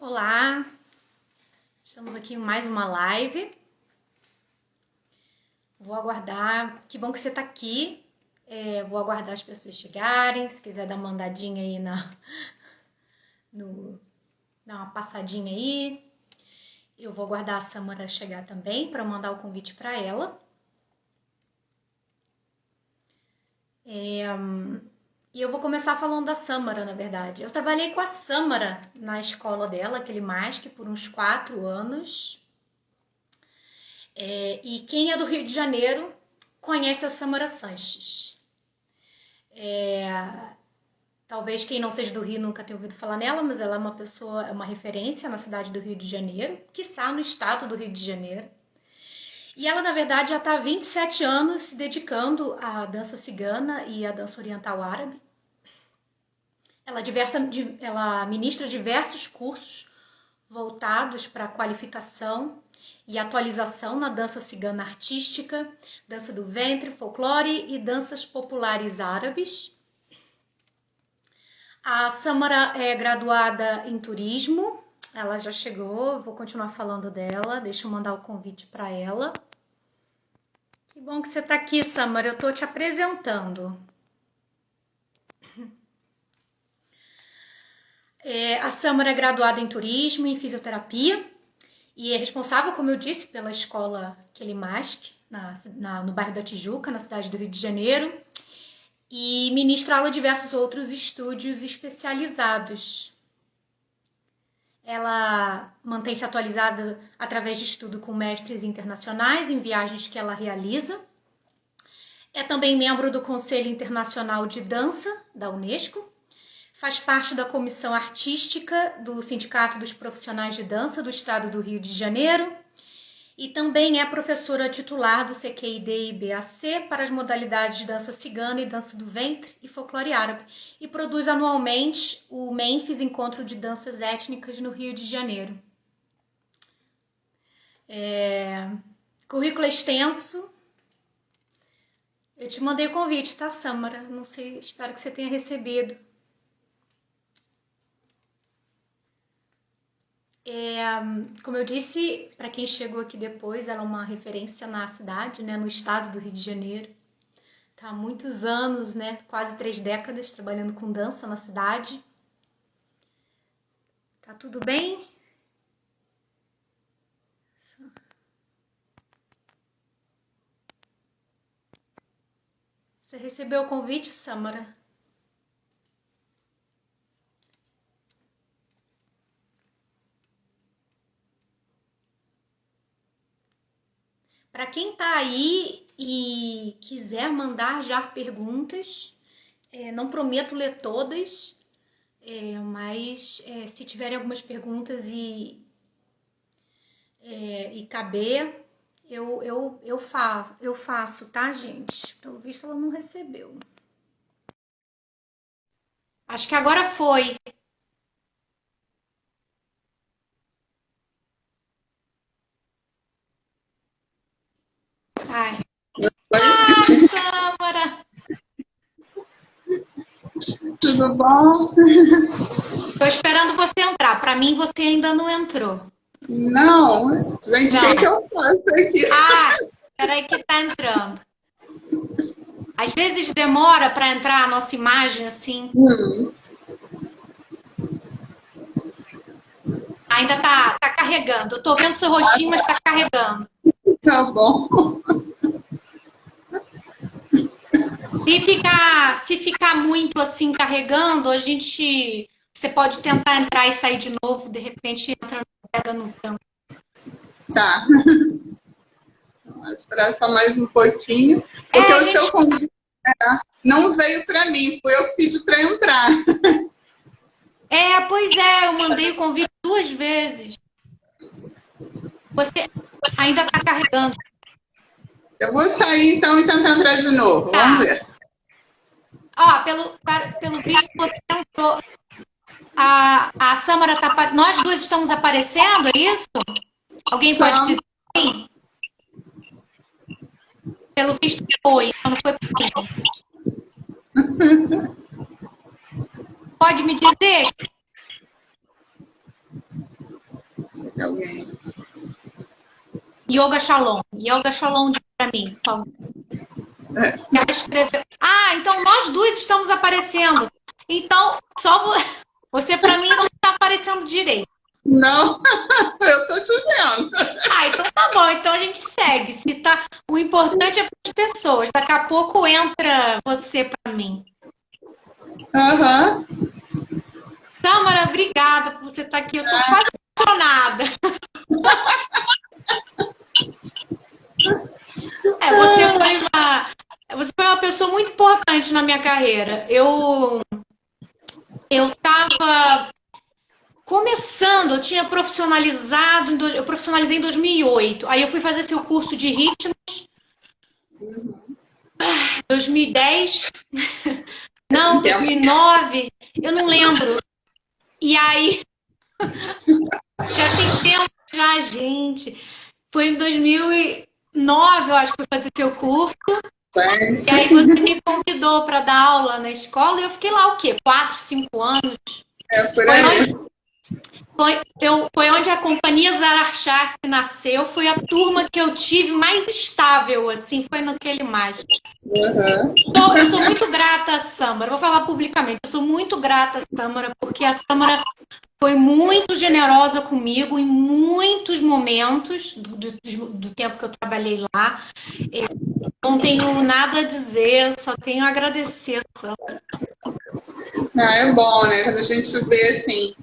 Olá, estamos aqui em mais uma live. Vou aguardar, que bom que você está aqui. Vou aguardar as pessoas chegarem. Se quiser dar uma andadinha aí dar uma passadinha aí. Eu vou aguardar a Samara chegar também para mandar o convite para ela. E eu vou começar falando da Samara, na verdade. Eu trabalhei com a Samara na escola dela, aquele MASC, por uns 4 anos. E quem é do Rio de Janeiro conhece a Samara Sanches. Talvez quem não seja do Rio nunca tenha ouvido falar nela, mas ela é uma referência na cidade do Rio de Janeiro, quiçá no estado do Rio de Janeiro. E ela, na verdade, já está há 27 anos se dedicando à dança cigana e à dança oriental árabe. Ela ministra diversos cursos voltados para a qualificação e atualização na dança cigana artística, dança do ventre, folclore e danças populares árabes. A Samara é graduada em turismo, ela já chegou, vou continuar falando dela, deixa eu mandar o convite para ela. Que bom que você está aqui, Samara, eu estou te apresentando. A Samara é graduada em turismo e em fisioterapia e é responsável, como eu disse, pela escola Quelimashq, no bairro da Tijuca, na cidade do Rio de Janeiro, e ministra aula em diversos outros estúdios especializados. Ela mantém-se atualizada através de estudo com mestres internacionais em viagens que ela realiza. É também membro do Conselho Internacional de Dança, da Unesco. Faz parte da comissão artística do Sindicato dos Profissionais de Dança do Estado do Rio de Janeiro e também é professora titular do CQID e BAC para as modalidades de dança cigana e dança do ventre e folclore árabe e produz anualmente o Memphis Encontro de Danças Étnicas no Rio de Janeiro. Currículo extenso. Eu te mandei o convite, tá, Samara? Não sei, espero que você tenha recebido. Como eu disse, para quem chegou aqui depois, ela é uma referência na cidade, né, no estado do Rio de Janeiro. Está há muitos anos, né, quase 3 décadas, trabalhando com dança na cidade. Tá tudo bem? Você recebeu o convite, Samara? Para quem está aí e quiser mandar já perguntas, não prometo ler todas, mas se tiverem algumas perguntas e caber, eu faço, tá, gente? Pelo visto ela não recebeu. Acho que agora foi. Ai. Samara! Tudo bom? Tô esperando você entrar. Para mim, você ainda não entrou. Não, gente, o que eu faço aqui? Peraí que tá entrando. Às vezes demora para entrar a nossa imagem assim. Ainda tá carregando. Eu tô vendo seu rostinho, mas tá carregando. Tá bom. Se ficar muito assim carregando, você pode tentar entrar e sair de novo, de repente pega no tranco. Tá. Vou esperar só mais um pouquinho. Porque o seu convite não veio para mim, foi eu que pedi para entrar. Pois é, eu mandei o convite 2 vezes. Você ainda tá carregando. Eu vou sair então e tentar entrar de novo. Tá. Vamos ver. Pelo visto você entrou. A Samara tá. Nós duas estamos aparecendo, é isso? Alguém pode dizer sim? Pelo visto foi, não foi para mim. Pode me dizer? Yoga Shalom. Yoga Shalom para mim, por favor. Ela escreveu. Ah, então nós duas estamos aparecendo. Então, só você para mim não está aparecendo direito. Não, eu tô te vendo. Ah, então tá bom. Então a gente segue. Se tá... O importante é para as pessoas. Daqui a pouco entra você para mim. Aham. Tâmara, obrigada por você estar aqui. Eu tô quase apaixonada. Você foi uma pessoa muito importante na minha carreira. Eu estava começando, eu tinha profissionalizado, eu profissionalizei em 2008. Aí eu fui fazer seu curso de ritmos. 2010. Não, 2009. Eu não lembro. E aí... Já tem tempo já, gente. Foi em 2009, eu acho que fui fazer seu curso. E aí você me convidou para dar aula na escola e eu fiquei lá o quê? 4, 5 anos? Por aí. Foi onde a Companhia Zahar Sharp nasceu. Foi a turma que eu tive mais estável, assim, foi naquele mágico. Então, eu sou muito grata a Samara, vou falar publicamente, eu sou muito grata a Samara, porque a Samara foi muito generosa comigo em muitos momentos do tempo que eu trabalhei lá. Eu não tenho nada a dizer, só tenho a agradecer, Samara. É bom, né? Quando a gente vê, assim,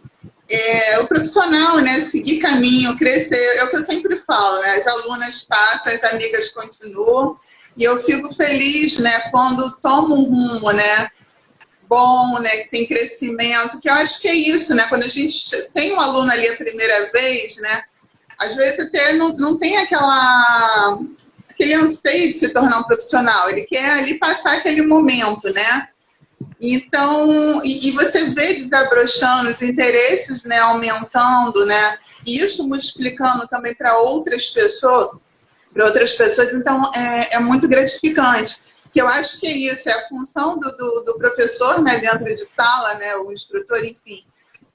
o profissional, né? Seguir caminho, crescer, é o que eu sempre falo, né? As alunas passam, as amigas continuam, e eu fico feliz, né? Quando tomo um rumo, né? Bom, né? Que tem crescimento, que eu acho que é isso, né? Quando a gente tem um aluno ali a primeira vez, né? Às vezes até não tem aquele anseio de se tornar um profissional, ele quer ali passar aquele momento, né? Então, e você vê desabrochando os interesses, né, aumentando, né, e isso multiplicando também para outras pessoas, então é muito gratificante. Que eu acho que é isso, é a função do professor, né, dentro de sala, né, o instrutor, enfim,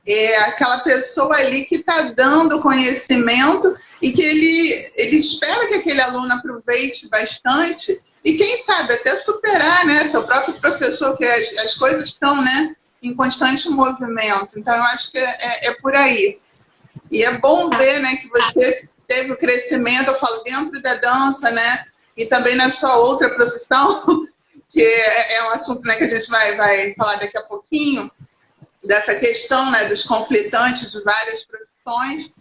é aquela pessoa ali que está dando conhecimento e que ele espera que aquele aluno aproveite bastante e quem sabe até superar, né, seu próprio professor, que as coisas estão, né, em constante movimento. Então, eu acho que é por aí. E é bom ver, né, que você teve o crescimento, eu falo, dentro da dança, né, e também na sua outra profissão, que é um assunto, né, que a gente vai falar daqui a pouquinho, dessa questão, né, dos conflitantes de várias profissões.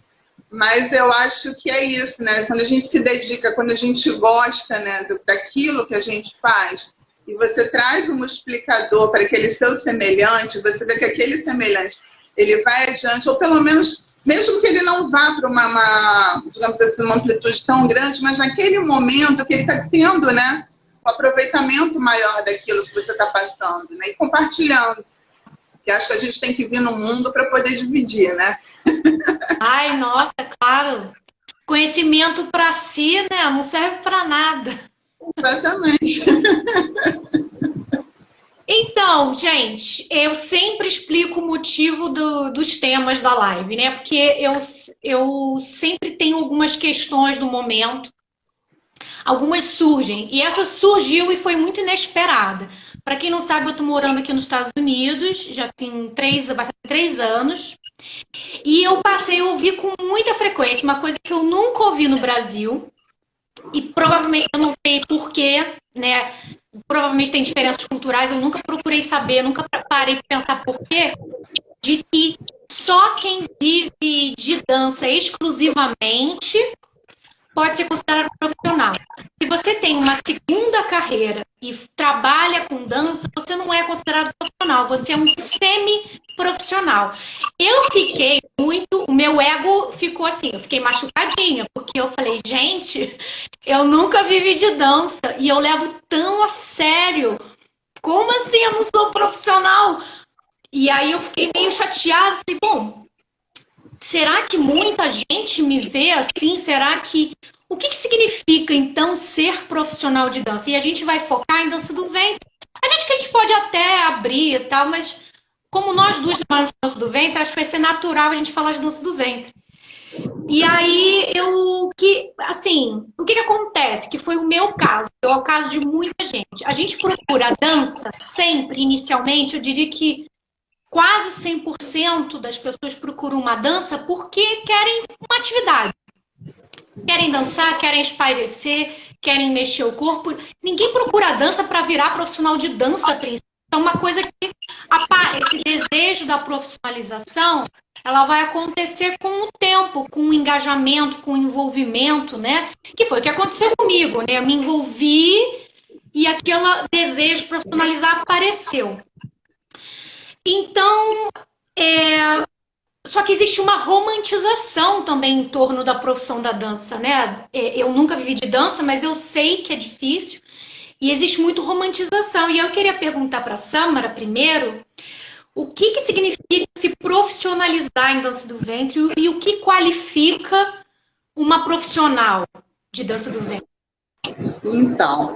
Mas eu acho que é isso, né? Quando a gente se dedica, quando a gente gosta, né, daquilo que a gente faz, e você traz um multiplicador para aquele seu semelhante, você vê que aquele semelhante, ele vai adiante, ou pelo menos, mesmo que ele não vá para digamos assim, uma amplitude tão grande, mas naquele momento que ele está tendo, né, um aproveitamento maior daquilo que você está passando, né, e compartilhando. Que acho que a gente tem que vir no mundo para poder dividir, né? Ai, nossa, claro. Conhecimento para si, né? Não serve para nada. Exatamente. Então, gente, eu sempre explico o motivo dos temas da live, né? Porque eu sempre tenho algumas questões do momento. Algumas surgem. E essa surgiu e foi muito inesperada. Para quem não sabe, eu estou morando aqui nos Estados Unidos, já tem 3 anos. E eu passei a ouvir com muita frequência uma coisa que eu nunca ouvi no Brasil. E provavelmente, eu não sei porquê, né? Provavelmente tem diferenças culturais, eu nunca procurei saber, nunca parei de pensar porquê. De que só quem vive de dança exclusivamente pode ser considerado profissional. Se você tem uma segunda carreira e trabalha com dança, você não é considerado profissional, você é um semi-profissional. Eu fiquei o meu ego ficou assim, eu fiquei machucadinha, porque eu falei, gente, eu nunca vivi de dança e eu levo tão a sério. Como assim eu não sou profissional? E aí eu fiquei meio chateada, falei, bom, será que muita gente me vê assim? Será que... O que significa, então, ser profissional de dança? E a gente vai focar em dança do ventre. A gente pode até abrir e tal, mas como nós duas trabalhamos de dança do ventre, acho que vai ser natural a gente falar de dança do ventre. E aí, assim, o que acontece? Que foi o meu caso, é o caso de muita gente. A gente procura a dança sempre, inicialmente, eu diria que quase 100% das pessoas procuram uma dança porque querem uma atividade. Querem dançar, querem espairecer, querem mexer o corpo. Ninguém procura a dança para virar profissional de dança, principalmente. É uma coisa que esse desejo da profissionalização, ela vai acontecer com o tempo, com o engajamento, com o envolvimento, né? Que foi o que aconteceu comigo, né? Eu me envolvi e aquele desejo de profissionalizar apareceu. Então, só que existe uma romantização também em torno da profissão da dança, né? Eu nunca vivi de dança, mas eu sei que é difícil e existe muito romantização. E eu queria perguntar para a Samara primeiro o que significa se profissionalizar em dança do ventre e o que qualifica uma profissional de dança do ventre. Então,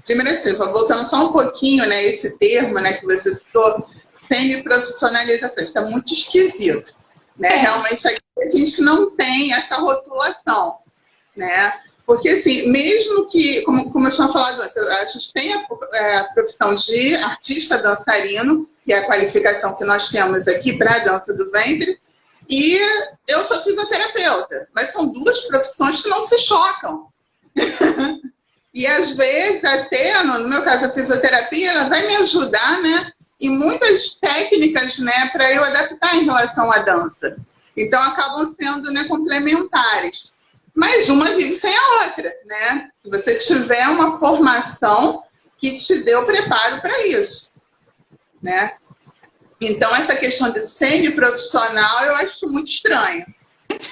primeiro assim, voltando só um pouquinho, né, esse termo, né, que você citou, semi-profissionalização, isso é muito esquisito, né? Realmente aqui a gente não tem essa rotulação, né? Porque, assim, mesmo que, como eu tinha falado antes, a gente tem a profissão de artista dançarino, que é a qualificação que nós temos aqui para a dança do ventre, e eu sou fisioterapeuta, mas são duas profissões que não se chocam. E às vezes, até no meu caso, a fisioterapia, ela vai me ajudar, né? E muitas técnicas, né, para eu adaptar em relação à dança. Então, acabam sendo, né, complementares. Mas uma vive sem a outra, né? Se você tiver uma formação que te dê o preparo para isso, né? Então, essa questão de semi-profissional, eu acho muito estranho.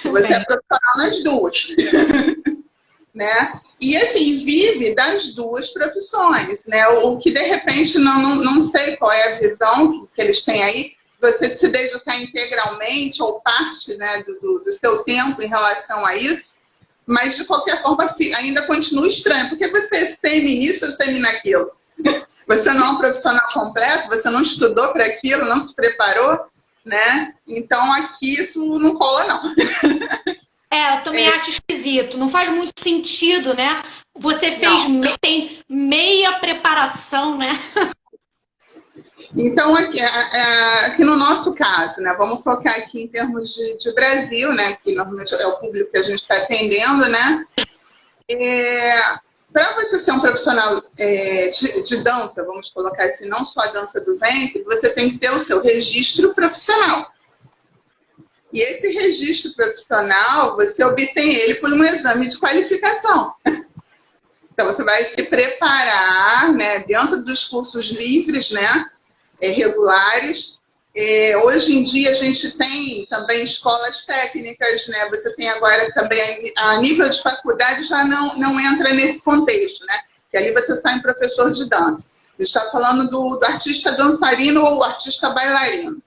Você é profissional nas duas. Né? E assim, vive das duas profissões, né? O que de repente não sei qual é a visão que eles têm aí, você se dedicar integralmente ou parte, né, do seu tempo em relação a isso, mas de qualquer forma ainda continua estranho, porque você é semi nisso ou semi naquilo. Você não é um profissional completo, você não estudou para aquilo, não se preparou, né? Então aqui isso não cola, não. Eu também acho esquisito. Não faz muito sentido, né? Você tem meia preparação, né? Então, aqui no nosso caso, né? Vamos focar aqui em termos de Brasil, né? Que normalmente é o público que a gente está atendendo, né? Para você ser um profissional de dança, vamos colocar assim, não só a dança do ventre, você tem que ter o seu registro profissional. E esse registro profissional, você obtém ele por um exame de qualificação. Então, você vai se preparar, né, dentro dos cursos livres, né, regulares. Hoje em dia, a gente tem também escolas técnicas, né? Você tem agora também, a nível de faculdade, já não entra nesse contexto, né? Que ali você sai um professor de dança. A gente está falando do artista dançarino ou artista bailarino.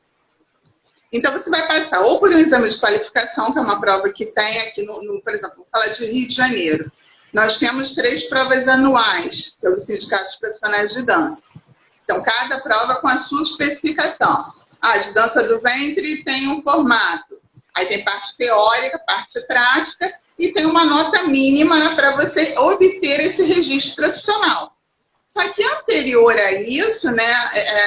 Então, você vai passar ou por um exame de qualificação, que é uma prova que tem aqui, por exemplo, vou falar de Rio de Janeiro. Nós temos 3 provas anuais pelos sindicatos profissionais de dança. Então, cada prova com a sua especificação. De dança do ventre tem um formato. Aí tem parte teórica, parte prática, e tem uma nota mínima, né, para você obter esse registro profissional. Só que anterior a isso, né,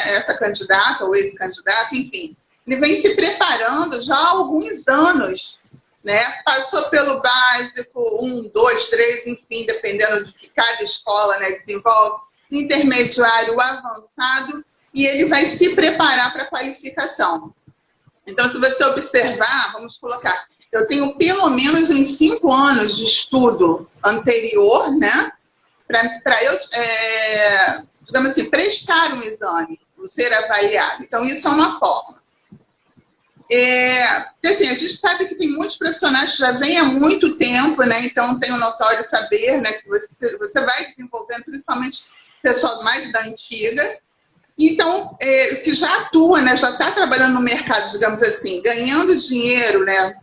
essa candidata ou esse candidato, enfim, ele vem se preparando já há alguns anos, né? Passou pelo básico, 1, 2, 3, enfim, dependendo do que cada escola, né, desenvolve, intermediário, avançado, e ele vai se preparar para a qualificação. Então, se você observar, vamos colocar, eu tenho pelo menos uns 5 anos de estudo anterior, né? Para eu, digamos assim, prestar um exame, ser avaliado. Então, isso é uma forma. Assim, a gente sabe que tem muitos profissionais que já vêm há muito tempo, né? Então tem um notório saber, né? Que você vai desenvolvendo, principalmente pessoal mais da antiga. Então, que já atua, né? Já está trabalhando no mercado, digamos assim, ganhando dinheiro, né?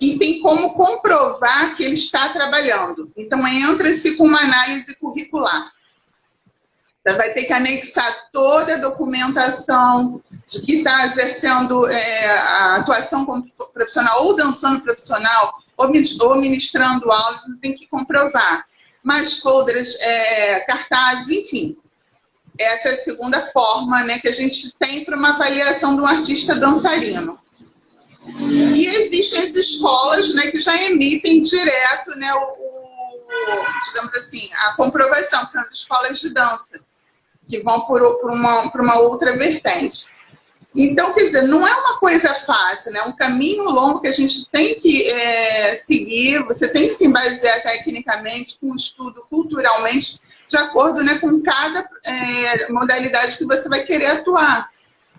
E tem como comprovar que ele está trabalhando. Então, entra-se com uma análise curricular. Você vai ter que anexar toda a documentação de que está exercendo a atuação como profissional, ou dançando profissional, ou ministrando aulas, você tem que comprovar. Mais folders, cartazes, enfim. Essa é a segunda forma, né, que a gente tem para uma avaliação de um artista dançarino. E existem as escolas, né, que já emitem direto, né, digamos assim, a comprovação, que são as escolas de dança, que vão por uma outra vertente. Então, quer dizer, não é uma coisa fácil, né? É um caminho longo que a gente tem que seguir, você tem que se basear tecnicamente, com estudo culturalmente, de acordo, né, com cada modalidade que você vai querer atuar.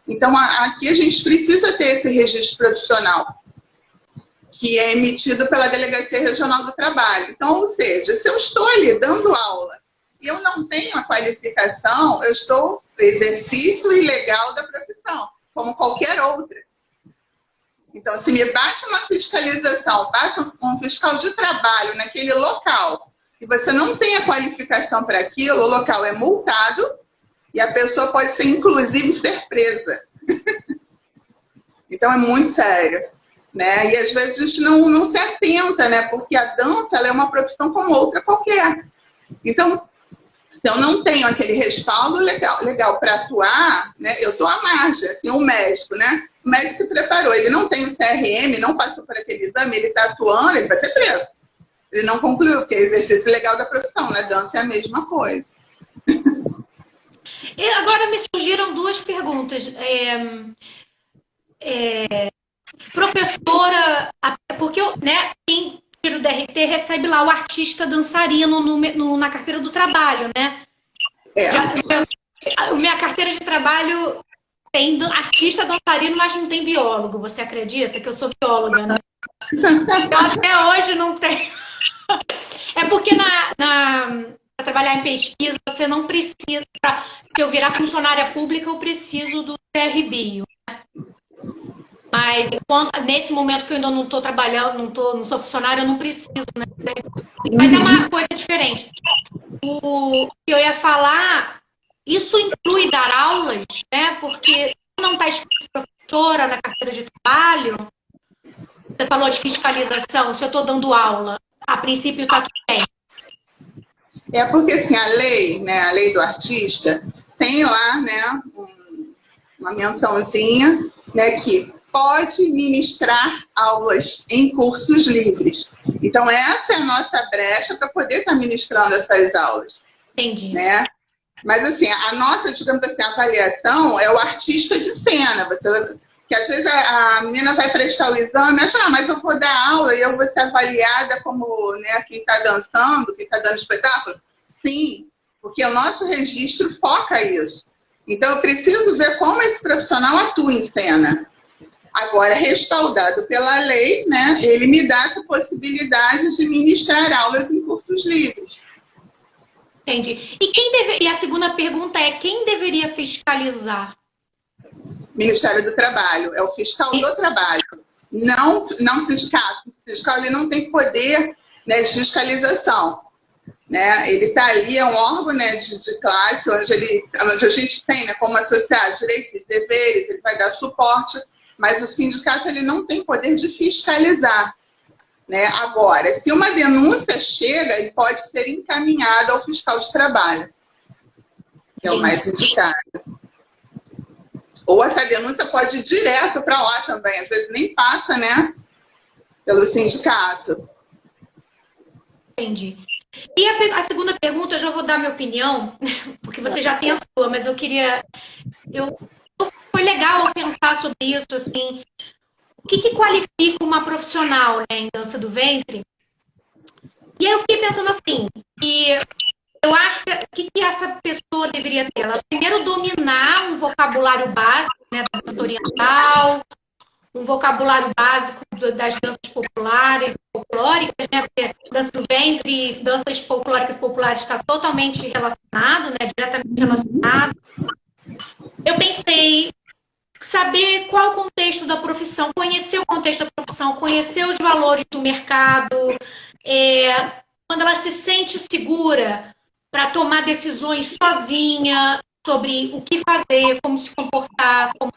Então, aqui a gente precisa ter esse registro profissional, que é emitido pela Delegacia Regional do Trabalho. Então, ou seja, se eu estou ali dando aula e eu não tenho a qualificação, eu estou no exercício ilegal da profissão, como qualquer outra. Então, se me bate uma fiscalização, passa um fiscal de trabalho naquele local, e você não tem a qualificação para aquilo, o local é multado, e a pessoa pode ser, inclusive, ser presa. Então, é muito sério. Né? E às vezes a gente não se atenta, né? Porque a dança ela é uma profissão como outra qualquer. Então, se eu não tenho aquele respaldo legal para atuar, né? Eu estou à margem, assim, o médico, né? O médico se preparou, ele não tem o CRM, não passou por aquele exame, ele está atuando, ele vai ser preso. Ele não concluiu, porque é exercício legal da profissão, né? Dança é a mesma coisa. E agora me surgiram duas perguntas. Professora, porque né, quem tira o DRT recebe lá o artista dançarino na carteira do trabalho, né? Minha carteira de trabalho tem artista dançarino, mas não tem biólogo. Você acredita que eu sou bióloga, né? Eu até hoje não tenho. É porque para trabalhar em pesquisa, você não precisa. Se eu virar funcionária pública, eu preciso do CRBio. Mas nesse momento que eu ainda não estou trabalhando, não sou funcionária, eu não preciso, né? Mas é uma coisa diferente. O que eu ia falar, isso inclui dar aulas, né? Porque não está escrito professora na carteira de trabalho. Você falou de fiscalização, se eu estou dando aula, a princípio está tudo bem. É porque assim, a lei, né, a lei do artista, tem lá, né, uma mençãozinha, né, que pode ministrar aulas em cursos livres. Então, essa é a nossa brecha para poder estar ministrando essas aulas. Entendi. Né? Mas, assim, a nossa, digamos assim, avaliação é o artista de cena. Que às vezes a menina vai prestar o exame e acha, mas eu vou dar aula e eu vou ser avaliada como, né, quem está dançando, quem está dando espetáculo? Sim, porque o nosso registro foca isso. Então, eu preciso ver como esse profissional atua em cena. Agora, respaldado pela lei, né, ele me dá essa possibilidade de ministrar aulas em cursos livres. Entendi. E a segunda pergunta é, quem deveria fiscalizar? Ministério do Trabalho, é o fiscal do trabalho, não sindicato. O fiscal ele não tem poder, né, de fiscalização. Né? Ele está ali, é um órgão, né, de classe, onde a gente tem, né, como associado, direitos e deveres, ele vai dar suporte, mas o sindicato ele não tem poder de fiscalizar. Né? Agora, se uma denúncia chega, ele pode ser encaminhado ao fiscal de trabalho, que é o mais indicado. Ou essa denúncia pode ir direto para lá também, às vezes nem passa, né, pelo sindicato. Entendi. E a segunda pergunta, eu já vou dar minha opinião, porque você já tem a sua, mas eu queria... Foi legal eu pensar sobre isso, assim, o que qualifica uma profissional, né, em dança do ventre? E aí eu fiquei pensando assim, que eu acho que o que essa pessoa deveria ter? Ela primeiro dominar um vocabulário básico, né, da dança oriental, um vocabulário básico das danças populares, folclóricas, né, porque dança do ventre e danças folclóricas populares está totalmente relacionado, né, diretamente relacionado. Eu pensei saber qual o contexto da profissão, conhecer o contexto da profissão, conhecer os valores do mercado, quando ela se sente segura para tomar decisões sozinha sobre o que fazer, como se comportar, como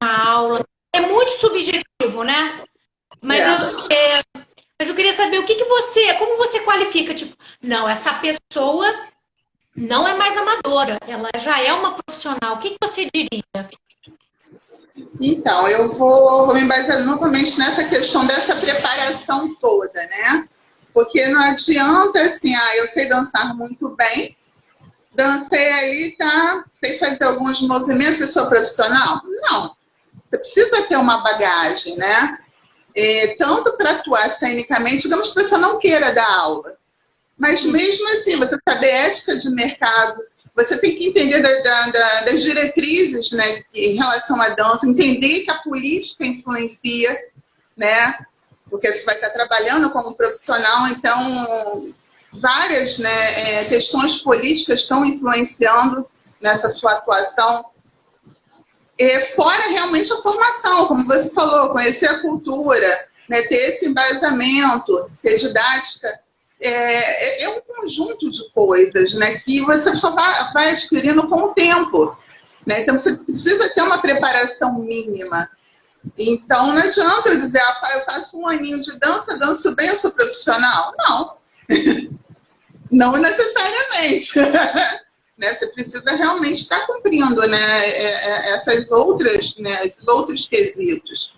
uma aula. É muito subjetivo, né? Mas eu queria saber como você qualifica, tipo, não, essa pessoa não é mais amadora, ela já é uma profissional. O que você diria? Então, eu vou me basear novamente nessa questão dessa preparação toda, né? Porque não adianta, assim, eu sei dançar muito bem, dancei ali, tá? Sei fazer alguns movimentos e sou profissional? Não. Você precisa ter uma bagagem, né? Tanto para atuar cenicamente, digamos que você não queira dar aula. Mas mesmo assim, você saber ética de mercado, você tem que entender das diretrizes, né, em relação à dança, entender que a política influencia, né? Porque você vai estar trabalhando como profissional, então várias, né, questões políticas estão influenciando nessa sua atuação. Fora realmente a formação, como você falou, conhecer a cultura, né, ter esse embasamento, ter didática, é um conjunto de coisas, né, que você só vai adquirindo com o tempo. Né? Então, você precisa ter uma preparação mínima. Então, não adianta eu dizer, eu faço um aninho de dança, danço bem, eu sou profissional. Não. Não necessariamente. Né? Você precisa realmente estar cumprindo, né, esses outros quesitos.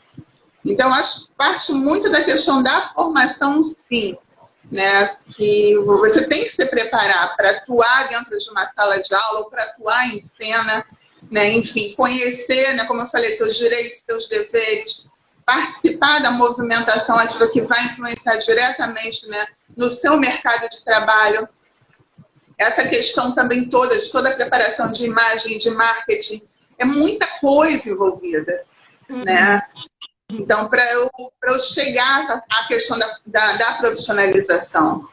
Então, acho que parte muito da questão da formação, sim. Né, que você tem que se preparar para atuar dentro de uma sala de aula ou para atuar em cena, né, enfim, conhecer, né, como eu falei, seus direitos, seus deveres, participar da movimentação ativa que vai influenciar diretamente, né, no seu mercado de trabalho. Essa questão também toda, de toda a preparação de imagem, de marketing, é muita coisa envolvida, né? Então, para eu chegar à questão da profissionalização.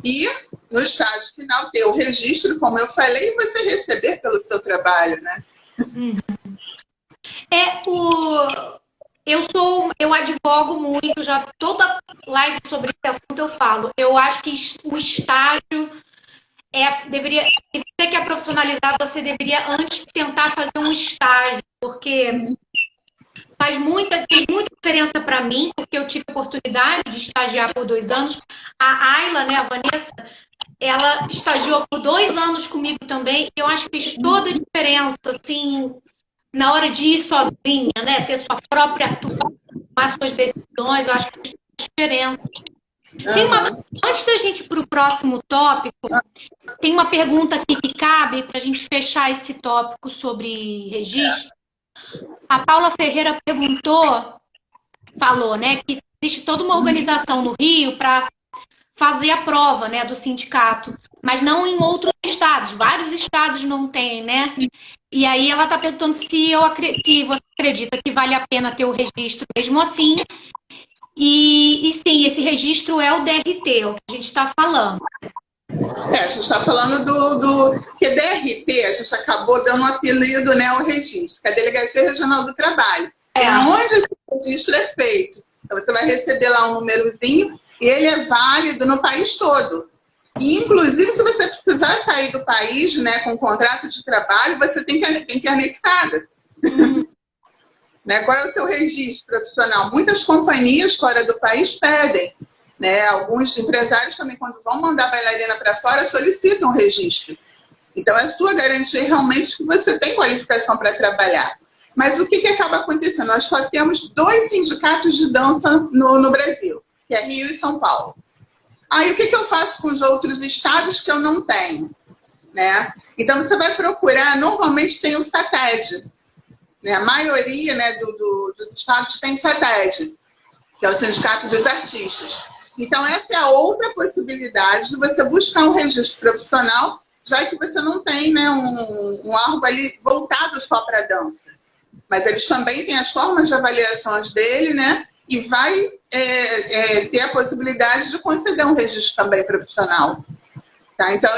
E, no estágio final, ter o registro, como eu falei, e você receber pelo seu trabalho, né? Eu advogo muito, já toda live sobre esse assunto eu falo. Eu acho que o estágio deveria, se você quer profissionalizar, você deveria antes tentar fazer um estágio, porque fez muita diferença para mim, porque eu tive a oportunidade de estagiar por 2 anos. A Ayla, né, a Vanessa, ela estagiou por 2 anos comigo também, e eu acho que fez toda a diferença, assim, na hora de ir sozinha, né, ter sua própria atuação, tomar suas decisões, eu acho que fez diferença. Antes da gente ir para o próximo tópico, tem uma pergunta aqui que cabe para a gente fechar esse tópico sobre registro. A Paula Ferreira falou, né, que existe toda uma organização no Rio para fazer a prova, né, do sindicato, mas não em outros estados. Vários estados não têm, né? E aí ela está perguntando se você acredita que vale a pena ter o registro mesmo assim. E sim, esse registro é o DRT, é o que a gente está falando. A gente está falando que DRT, a gente acabou dando um apelido, né, ao registro, que é a Delegacia Regional do Trabalho. É onde esse registro é feito. Então, você vai receber lá um númerozinho e ele é válido no país todo. E, inclusive, se você precisar sair do país, né, com um contrato de trabalho, você tem que anexada. Né? Qual é o seu registro profissional? Muitas companhias fora do país pedem. Né? Alguns empresários também, quando vão mandar a bailarina para fora, solicitam o registro. Então, é sua garantia realmente que você tem qualificação para trabalhar. Mas o que acaba acontecendo? Nós só temos 2 sindicatos de dança no Brasil, que é Rio e São Paulo. Aí, o que eu faço com os outros estados que eu não tenho? Né? Então, você vai procurar, normalmente tem o SATED. Né? A maioria, né, dos estados tem SATED, que é o Sindicato dos Artistas. Então, essa é a outra possibilidade de você buscar um registro profissional, já que você não tem, né, um órgão ali voltado só para dança. Mas eles também têm as formas de avaliações dele, né? E vai ter a possibilidade de conceder um registro também profissional. Tá? Então,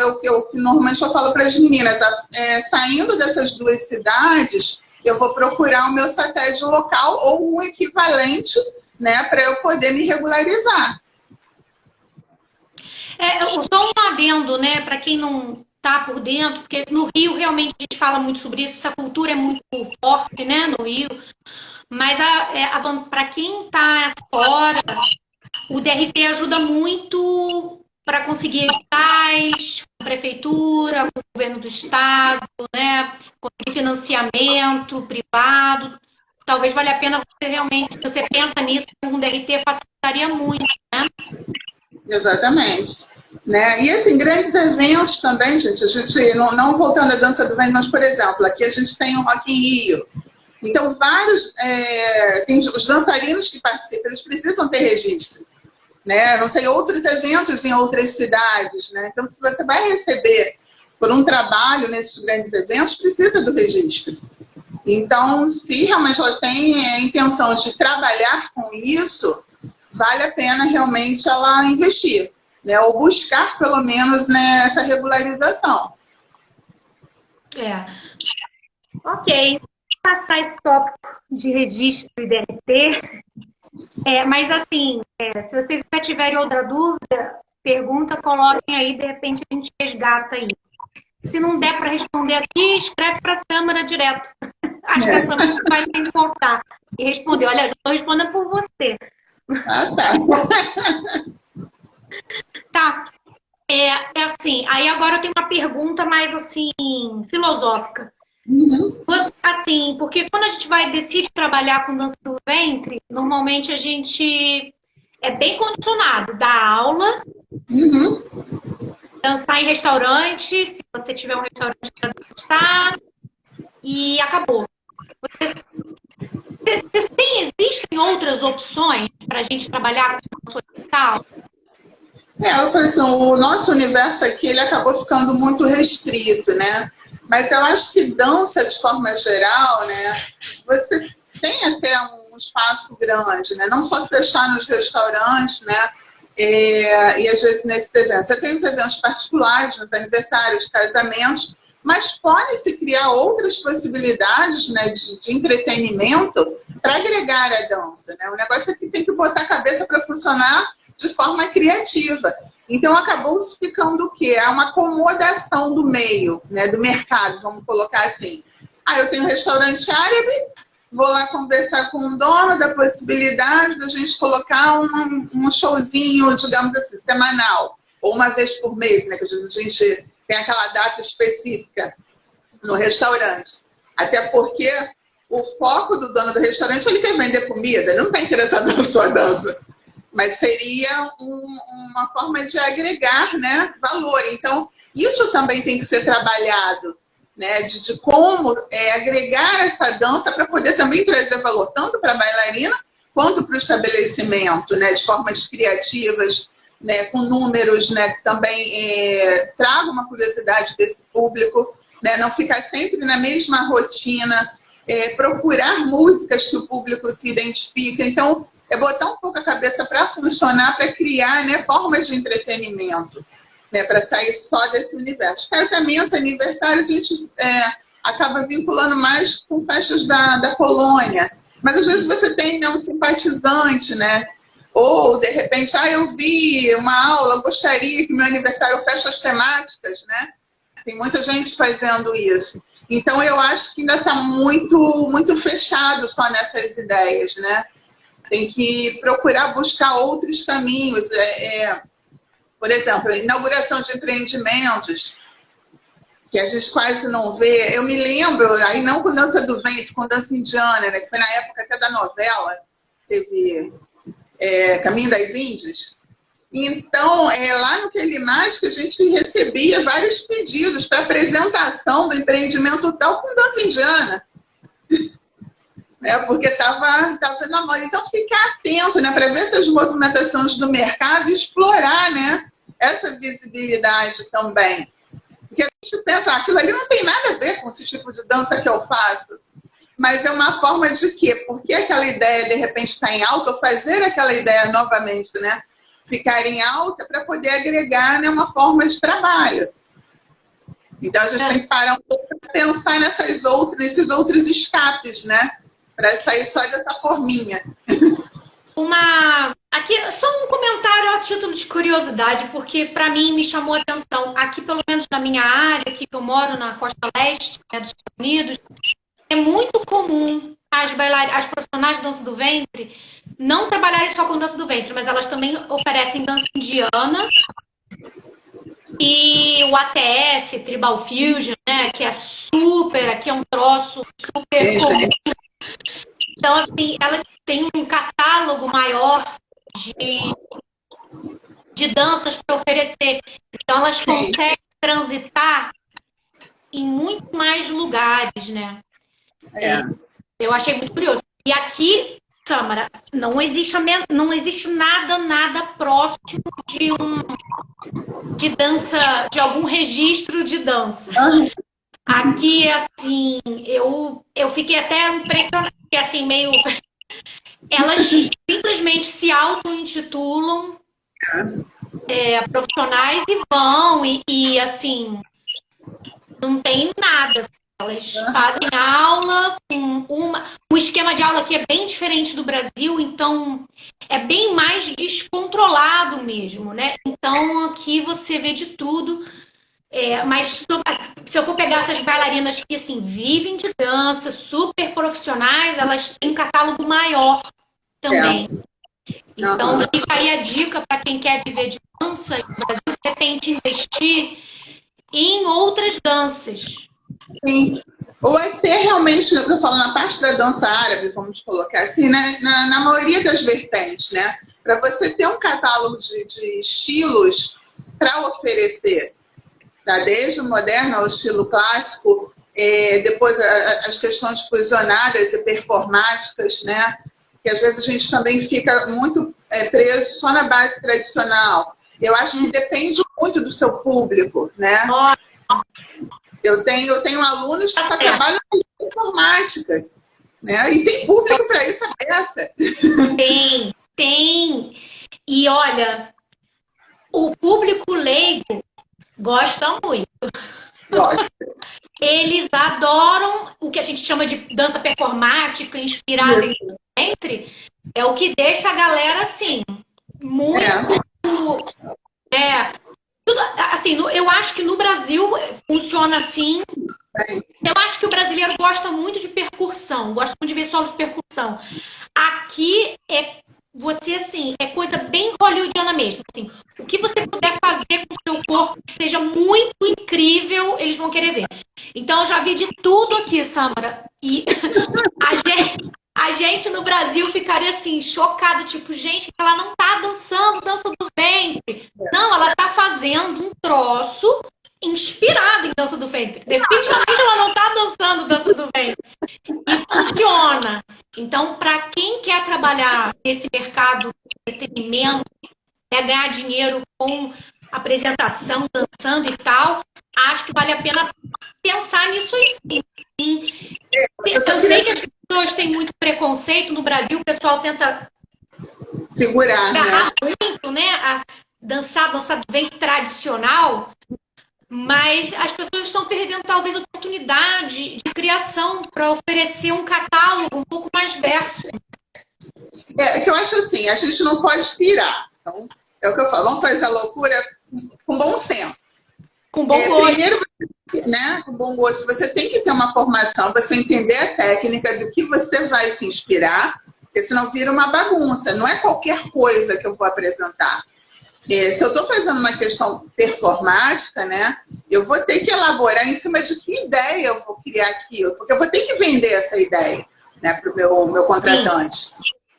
normalmente eu falo para as meninas, saindo dessas 2 cidades, eu vou procurar o meu SATED local ou um equivalente, né, para eu poder me regularizar. Só um adendo, né, para quem não está por dentro, porque no Rio realmente a gente fala muito sobre isso, essa cultura é muito forte, né, no Rio, mas para quem está fora, o DRT ajuda muito para conseguir editais, com a prefeitura, com o governo do estado, né, conseguir financiamento privado. Talvez valha a pena você realmente, se você pensa nisso, um DRT facilitaria muito, né? Exatamente. Né? E assim, grandes eventos também, gente, a gente, não voltando à dança do ventre, mas, por exemplo, aqui a gente tem o Rock in Rio. Então, tem os dançarinos que participam, eles precisam ter registro. Né? Não sei, outros eventos em outras cidades. Né? Então, se você vai receber por um trabalho nesses grandes eventos, precisa do registro. Então, se realmente ela tem a intenção de trabalhar com isso, vale a pena realmente ela investir, né? Ou buscar, pelo menos, né, essa regularização. Ok. Vou passar esse tópico de registro e DRT. Mas, assim, se vocês já tiverem outra dúvida, pergunta, coloquem aí, de repente a gente resgata aí. Se não der para responder aqui, escreve para a Sâmara direto. Acho que a Sâmara vai se importar e responder. Olha, eu estou respondendo por você. Tá. Assim, aí agora eu tenho uma pergunta mais, assim, filosófica. Assim, porque quando a gente decide trabalhar com dança do ventre, normalmente a gente é bem condicionado, dá aula, dançar em restaurante, se você tiver um restaurante para dançar, e acabou. Existem outras opções para a gente trabalhar com dança oriental? Eu falei assim, o nosso universo aqui, ele acabou ficando muito restrito, né? Mas eu acho que dança, de forma geral, né? Você tem até um espaço grande, né? Não só fechar nos restaurantes, né? E às vezes nesses eventos. Você tem os eventos particulares, nos aniversários, casamentos, mas pode-se criar outras possibilidades, né, de entretenimento para agregar a dança, né? O negócio é que tem que botar a cabeça para funcionar de forma criativa. Então, acabou-se ficando o quê? É uma acomodação do meio, né, do mercado, vamos colocar assim. Eu tenho um restaurante árabe, vou lá conversar com o dono da possibilidade da gente colocar um showzinho, digamos assim, semanal, ou uma vez por mês, né, que a gente tem aquela data específica no restaurante. Até porque o foco do dono do restaurante, ele quer vender comida, ele não está interessado na sua dança. Mas seria uma forma de agregar, né, valor. Então, isso também tem que ser trabalhado, né, de como agregar essa dança para poder também trazer valor, tanto para a bailarina quanto para o estabelecimento, né, de formas criativas, né, com números, né, que também tragam uma curiosidade desse público, né, não ficar sempre na mesma rotina, procurar músicas que o público se identifica. Então, botar um pouco a cabeça para funcionar, para criar, né, formas de entretenimento, né, para sair só desse universo. Casamentos, aniversários, a gente acaba vinculando mais com festas da colônia. Mas às vezes você tem, né, um simpatizante, né? Ou, de repente, eu vi uma aula, gostaria que meu aniversário festas temáticas, né? Tem muita gente fazendo isso. Então, eu acho que ainda está muito, muito fechado só nessas ideias, né? Tem que procurar buscar outros caminhos. Por exemplo, inauguração de empreendimentos, que a gente quase não vê. Eu me lembro, aí não com dança do ventre, com dança indiana, né, que foi na época até da novela, teve Caminho das Índias. Então, lá no Telemástica, a gente recebia vários pedidos para apresentação do empreendimento tal com dança indiana. Porque estava na moda. Então, ficar atento, né, para ver essas movimentações do mercado e explorar, né, essa visibilidade também. Porque a gente pensa, aquilo ali não tem nada a ver com esse tipo de dança que eu faço. Mas é uma forma de quê? Porque aquela ideia, de repente, está em alta, ou fazer aquela ideia novamente, né, ficar em alta para poder agregar, né, uma forma de trabalho. Então, a gente tem que parar um pouco para pensar nesses outros escapes, né? Para sair só dessa forminha. Aqui, só um comentário a título de curiosidade, porque para mim me chamou a atenção. Aqui, pelo menos na minha área, aqui que eu moro na costa leste, né, dos Estados Unidos, é muito comum as profissionais de dança do ventre não trabalharem só com dança do ventre, mas elas também oferecem dança indiana e o ATS, Tribal Fusion, né, que é super, aqui é um troço super comum. Então, assim, elas têm um catálogo maior de danças para oferecer. Então, elas conseguem transitar em muito mais lugares, né? Eu achei muito curioso. E aqui, Samara, não existe nada próximo de dança, de algum registro de dança. Aqui, assim, eu fiquei até impressionada, porque, assim, meio... Elas simplesmente se auto-intitulam profissionais e vão, e assim, não tem nada. Elas fazem aula com um esquema de aula que é bem diferente do Brasil, então é bem mais descontrolado mesmo, né? Então aqui você vê de tudo. Mas se eu for pegar essas bailarinas que assim, vivem de dança, super profissionais, elas têm um catálogo maior também. Então fica aí a dica para quem quer viver de dança no Brasil, de repente investir em outras danças. Sim. Ou até realmente, eu falo na parte da dança árabe, vamos colocar assim, né? Na maioria das vertentes, né? Para você ter um catálogo de estilos para oferecer, tá? Desde o moderno ao estilo clássico, depois as questões fusionadas e performáticas, né? Que às vezes a gente também fica muito preso só na base tradicional. Eu acho que depende muito do seu público, né? Eu tenho alunos que só trabalham com informática, né? E tem público para isso a peça. Tem. E olha, o público leigo gosta muito. Gosta. Eles adoram o que a gente chama de dança performática, inspirada em ventre. É o que deixa a galera assim, muito... tudo, assim, eu acho que no Brasil funciona assim. Eu acho que o brasileiro gosta muito de percussão, gosta muito de ver solo de percussão. Aqui você assim, é coisa bem hollywoodiana mesmo. Assim, o que você puder fazer com o seu corpo que seja muito incrível, eles vão querer ver. Então eu já vi de tudo aqui, Samara. E a gente no Brasil ficaria assim, chocado, tipo, gente, ela não tá dançando dança do ventre. Não, ela tá fazendo um troço inspirado em dança do ventre. Definitivamente ela não tá dançando dança do ventre. E funciona. Então, para quem quer trabalhar nesse mercado de entretenimento, ganhar dinheiro com apresentação, dançando e tal, acho que vale a pena pensar nisso aí sim. Eu sei que as pessoas têm muito preconceito no Brasil, o pessoal tenta segurar, né? Muito, né? A dança do ventre tradicional, mas as pessoas estão perdendo talvez a oportunidade de criação para oferecer um catálogo um pouco mais diverso. Que eu acho assim, a gente não pode pirar. Então, é o que eu falo, vamos fazer a loucura com bom senso. Com bom gosto. Primeiro, né, com bom gosto, você tem que ter uma formação, você entender a técnica do que você vai se inspirar, porque senão vira uma bagunça. Não é qualquer coisa que eu vou apresentar. Se eu estou fazendo uma questão performática, né, eu vou ter que elaborar em cima de que ideia eu vou criar aquilo, porque eu vou ter que vender essa ideia, né, para o meu contratante.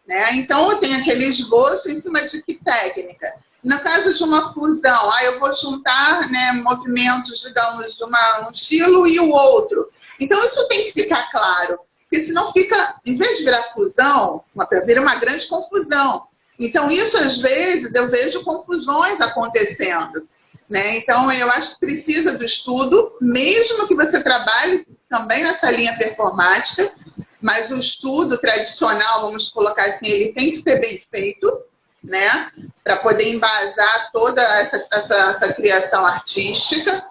Né? Então, eu tenho aquele esboço em cima de que técnica. No caso de uma fusão, eu vou juntar, né, movimentos, digamos, de um estilo e o outro. Então, isso tem que ficar claro, porque senão fica, em vez de virar fusão, vira uma grande confusão. Então, isso, às vezes, eu vejo confusões acontecendo. Né? Então, eu acho que precisa do estudo, mesmo que você trabalhe também nessa linha performática, mas o estudo tradicional, vamos colocar assim, ele tem que ser bem feito, né? Para poder embasar toda essa criação artística.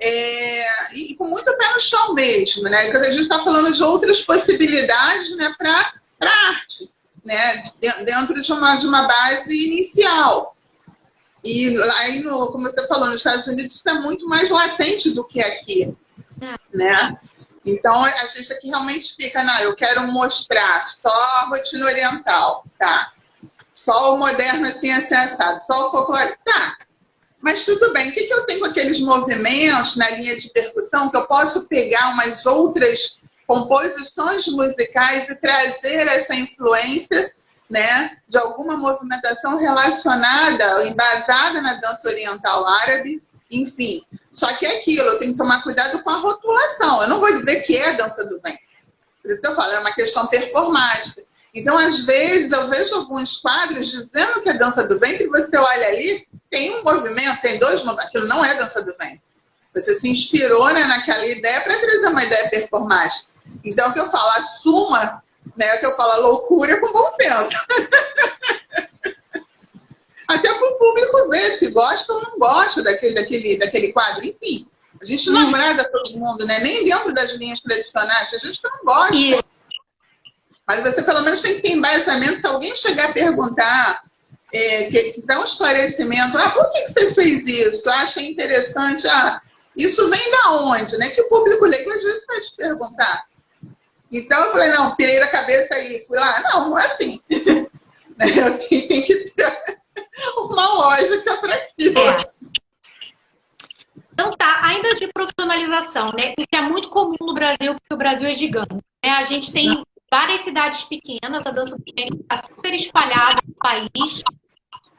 E com muito pé no chão mesmo, né? Quando a gente está falando de outras possibilidades, né, para arte. né, dentro de uma base inicial. E aí, como você falou, nos Estados Unidos isso é muito mais latente do que aqui, né? Então, a gente aqui realmente fica, não, eu quero mostrar só a rotina oriental, tá? Só o moderno assim, assado, só o folclore, tá? Mas tudo bem, o que eu tenho com aqueles movimentos na linha de percussão que eu posso pegar umas outras composições musicais e trazer essa influência, né, de alguma movimentação relacionada, embasada na dança oriental árabe, enfim. Só que é aquilo, eu tenho que tomar cuidado com a rotulação. Eu não vou dizer que é dança do ventre. Por isso que eu falo, é uma questão performática. Então, às vezes, eu vejo alguns quadros dizendo que é dança do ventre, e você olha ali, tem um movimento, tem dois movimentos, aquilo não é dança do ventre. Você se inspirou, né, naquela ideia para trazer uma ideia performática. Então, o que eu falo, assuma, né, o que eu falo, a loucura com bom senso. Até para o público ver se gosta ou não gosta daquele quadro. Enfim, a gente não agrada todo mundo, né? Nem dentro das linhas tradicionais, a gente não gosta. Mas você pelo menos tem que ter embasamento. Se alguém chegar a perguntar, quiser um esclarecimento, por que você fez isso? Acha interessante? Isso vem da onde? Né? Que o público leigo às vezes vai te perguntar. Então eu falei, não, pirei da cabeça aí, fui lá. Não, não é assim. Eu tenho que ter uma lógica para aquilo. Então tá, ainda de profissionalização, né? Que é muito comum no Brasil, porque o Brasil é gigante. Né? A gente tem várias cidades pequenas, a dança está super espalhada no país,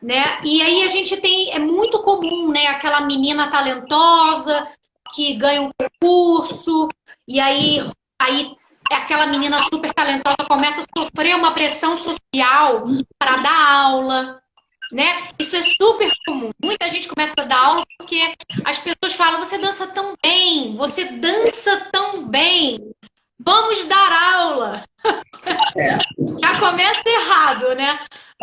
né? E aí a gente tem, é muito comum, né? Aquela menina talentosa que ganha um concurso, e aí aquela menina super talentosa começa a sofrer uma pressão social para dar aula, né? Isso é super comum. Muita gente começa a dar aula porque as pessoas falam, você dança tão bem, vamos dar aula. Já começa errado, né?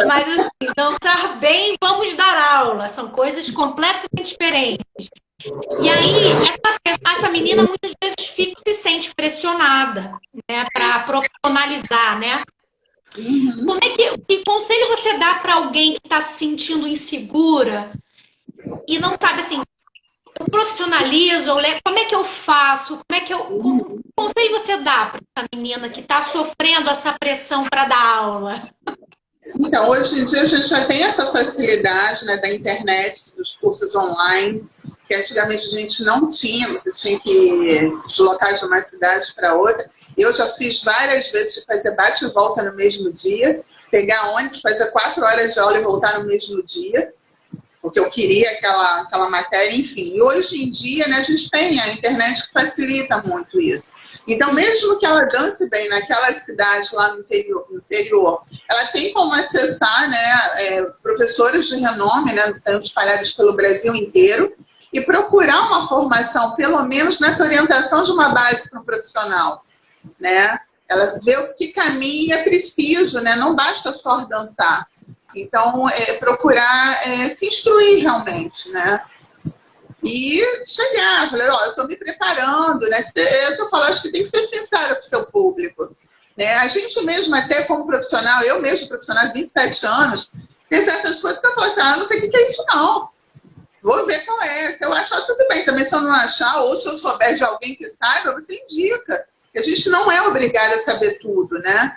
Mas assim, dançar bem, vamos dar aula. São coisas completamente diferentes. E aí, essa menina muitas vezes se sente pressionada, né? Para profissionalizar, né? Como é que conselho você dá para alguém que está se sentindo insegura e não sabe assim, eu profissionalizo, como é que eu faço? Que conselho você dá para essa menina que está sofrendo essa pressão para dar aula? Então, hoje em dia a gente já tem essa facilidade, né, da internet, dos cursos online, que antigamente a gente não tinha, você tinha que se deslocar de uma cidade para outra. Eu já fiz várias vezes de fazer bate e volta no mesmo dia, pegar ônibus, fazer 4 horas de aula e voltar no mesmo dia, porque eu queria aquela matéria, enfim. E hoje em dia, né, a gente tem a internet que facilita muito isso. Então, mesmo que ela dance bem naquela cidade lá no interior, ela tem como acessar, né, professores de renome, né, espalhados pelo Brasil inteiro, e procurar uma formação, pelo menos nessa orientação de uma base para um profissional. Né? Ela vê o que caminho é preciso, né? Não basta só dançar. Então, procurar se instruir realmente, né? E chegar, falei, eu estou me preparando, né? Eu falo, acho que tem que ser sincero para o seu público. Né? A gente mesmo, até como profissional, eu mesmo, profissional de 27 anos, tem certas coisas que eu falo assim, não sei o que é isso não. Vou ver qual é. Se eu achar, tudo bem. Também se eu não achar, ou se eu souber de alguém que saiba, você indica. A gente não é obrigado a saber tudo, né?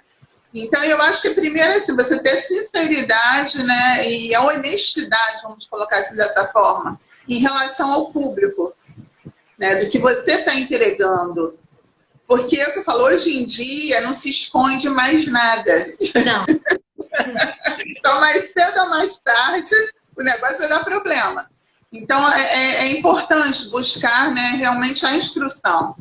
Então, eu acho que primeiro, assim, você ter sinceridade, né, e a honestidade, vamos colocar assim dessa forma, em relação ao público, né, do que você está entregando. Porque, o que eu falo, hoje em dia não se esconde mais nada. Não. Então, mais cedo ou mais tarde, o negócio vai dar problema. Então, é importante buscar, né, realmente a instrução.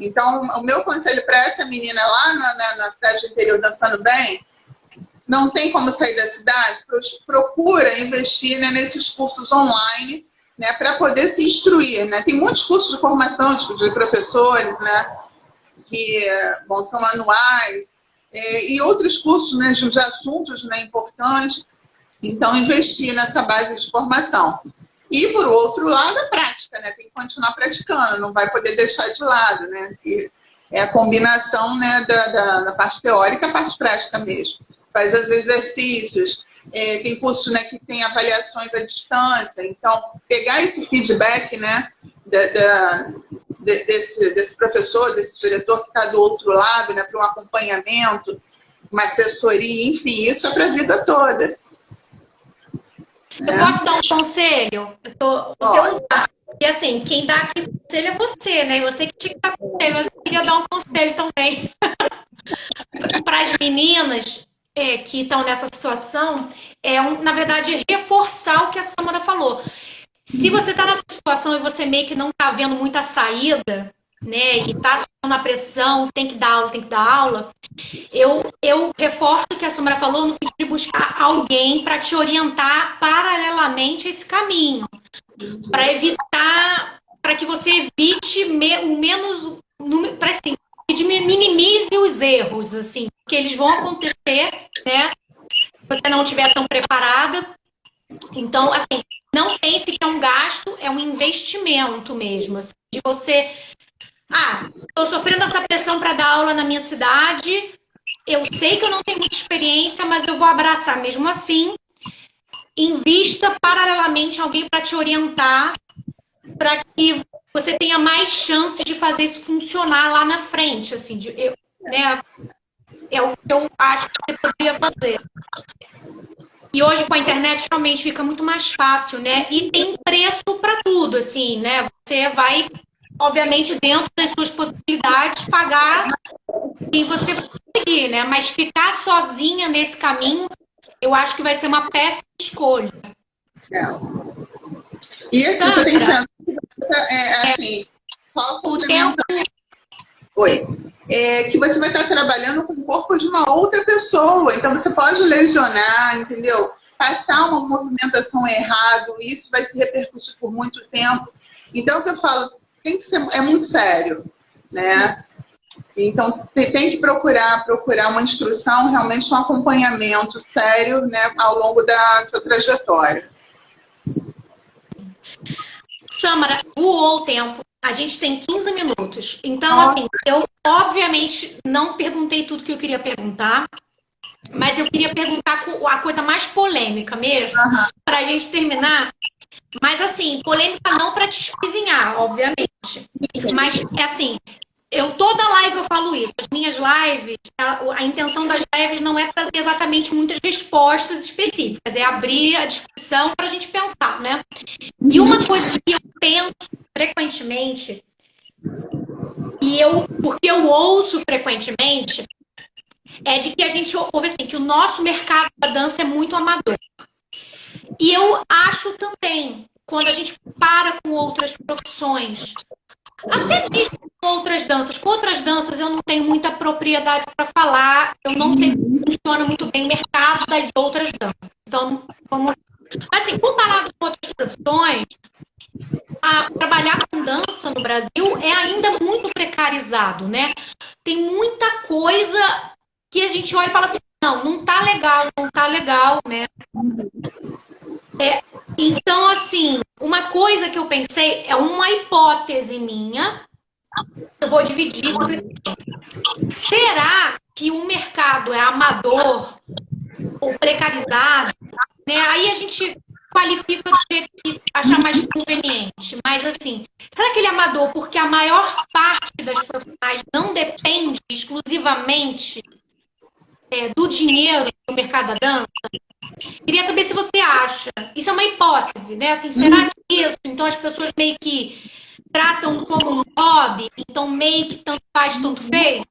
Então, o meu conselho para essa menina lá na cidade interior dançando bem, não tem como sair da cidade, procura investir, né, nesses cursos online, né, para poder se instruir. Né? Tem muitos cursos de formação de professores, né, que são anuais, e outros cursos, né, de assuntos, né, importantes. Então, investir nessa base de formação. E, por outro lado, a prática, né? Tem que continuar praticando, não vai poder deixar de lado, né? E é a combinação, né, da parte teórica e a parte prática mesmo. faz os exercícios, tem cursos, né, que tem avaliações à distância. Então, pegar esse feedback, né, desse professor, desse diretor que está do outro lado, né, para um acompanhamento, uma assessoria, enfim, isso é para a vida toda. Eu posso dar um conselho? Porque assim, quem dá aqui conselho é você, né? Você que tinha que dar conselho, mas eu queria dar um conselho também. Para as meninas que estão nessa situação, na verdade, reforçar o que a Samara falou. Se você está nessa situação e você meio que não está vendo muita saída, né? E está sofrendo uma pressão, tem que dar aula, eu reforço o que a Samara falou no sentido de buscar alguém para te orientar paralelamente a esse caminho. Para evitar, para que você evite o menos, para assim, minimize os erros, assim, que eles vão acontecer, né? Se você não estiver tão preparada. Então, assim, não pense que é um gasto, é um investimento mesmo. Assim, de você, estou sofrendo essa pressão para dar aula na minha cidade, eu sei que eu não tenho muita experiência, mas eu vou abraçar mesmo assim. Invista paralelamente em alguém para te orientar, para que você tenha mais chance de fazer isso funcionar lá na frente, assim, né? É o que eu acho que você poderia fazer. E hoje com a internet realmente fica muito mais fácil, né? E tem preço para tudo, assim, né? Você vai, obviamente, dentro das suas possibilidades, pagar o que você conseguir, né? Mas ficar sozinha nesse caminho, eu acho que vai ser uma péssima escolha. E assim, você tem que assim, só complementando. Oi. Que você vai estar trabalhando com o corpo de uma outra pessoa. Então, você pode lesionar, entendeu? Passar uma movimentação errada, isso vai se repercutir por muito tempo. Então, o que eu falo, tem que ser, é muito sério, né? Então, tem que procurar uma instrução, realmente um acompanhamento sério, né, ao longo da sua trajetória. Samara, voou o tempo. A gente tem 15 minutos. Então, assim, eu obviamente não perguntei tudo que eu queria perguntar, mas eu queria perguntar a coisa mais polêmica mesmo, para a gente terminar. Mas, assim, polêmica não para te espezinhar, obviamente. Mas, assim, toda live eu falo isso. As minhas lives, a intenção das lives não é trazer exatamente muitas respostas específicas, é abrir a discussão para a gente pensar, né? E uma coisa que eu penso frequentemente, porque eu ouço frequentemente, é de que a gente ouve assim, que o nosso mercado da dança é muito amador. E eu acho também, quando a gente compara com outras profissões, até mesmo com outras danças. Com outras danças eu não tenho muita propriedade para falar, eu não sei como funciona muito bem o mercado das outras danças. Então, assim, comparado com outras profissões, trabalhar com dança no Brasil é ainda muito precarizado, né? Tem muita coisa que a gente olha e fala assim, não tá legal, né? Então, assim, uma coisa que eu pensei é uma hipótese minha, eu vou dividir. Será que o mercado é amador ou precarizado? Né? Aí a gente qualifica do jeito que achar mais conveniente. Mas, assim, será que ele é amador porque a maior parte das profissionais não depende exclusivamente do dinheiro do mercado da dança? Queria saber se você acha. Isso é uma hipótese, né? Assim, será que isso? Então as pessoas meio que tratam como um hobby, então meio que tanto faz, tanto fez,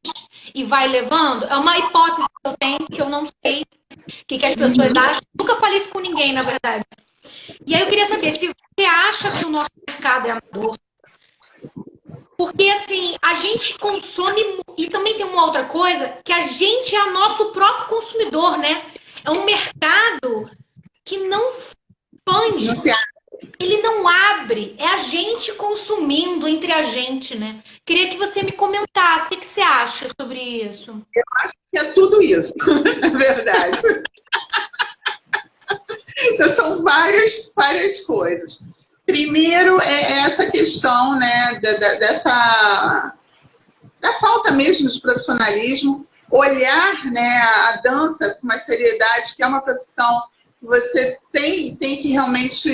e vai levando? É uma hipótese que eu tenho, que eu não sei o que as pessoas acham. Nunca falei isso com ninguém, na verdade. E aí eu queria saber se você acha que o nosso mercado é amador. Porque, assim, a gente consome... E também tem uma outra coisa, que a gente é nosso próprio consumidor, né? É um mercado que não expande, ele não abre. É a gente consumindo entre a gente, né? Queria que você me comentasse. O que você acha sobre isso? Eu acho que é tudo isso, na verdade. Então, são várias coisas. Primeiro, é essa questão, né, da falta mesmo de profissionalismo. olhar, né, a dança com uma seriedade, que é uma profissão que você tem que realmente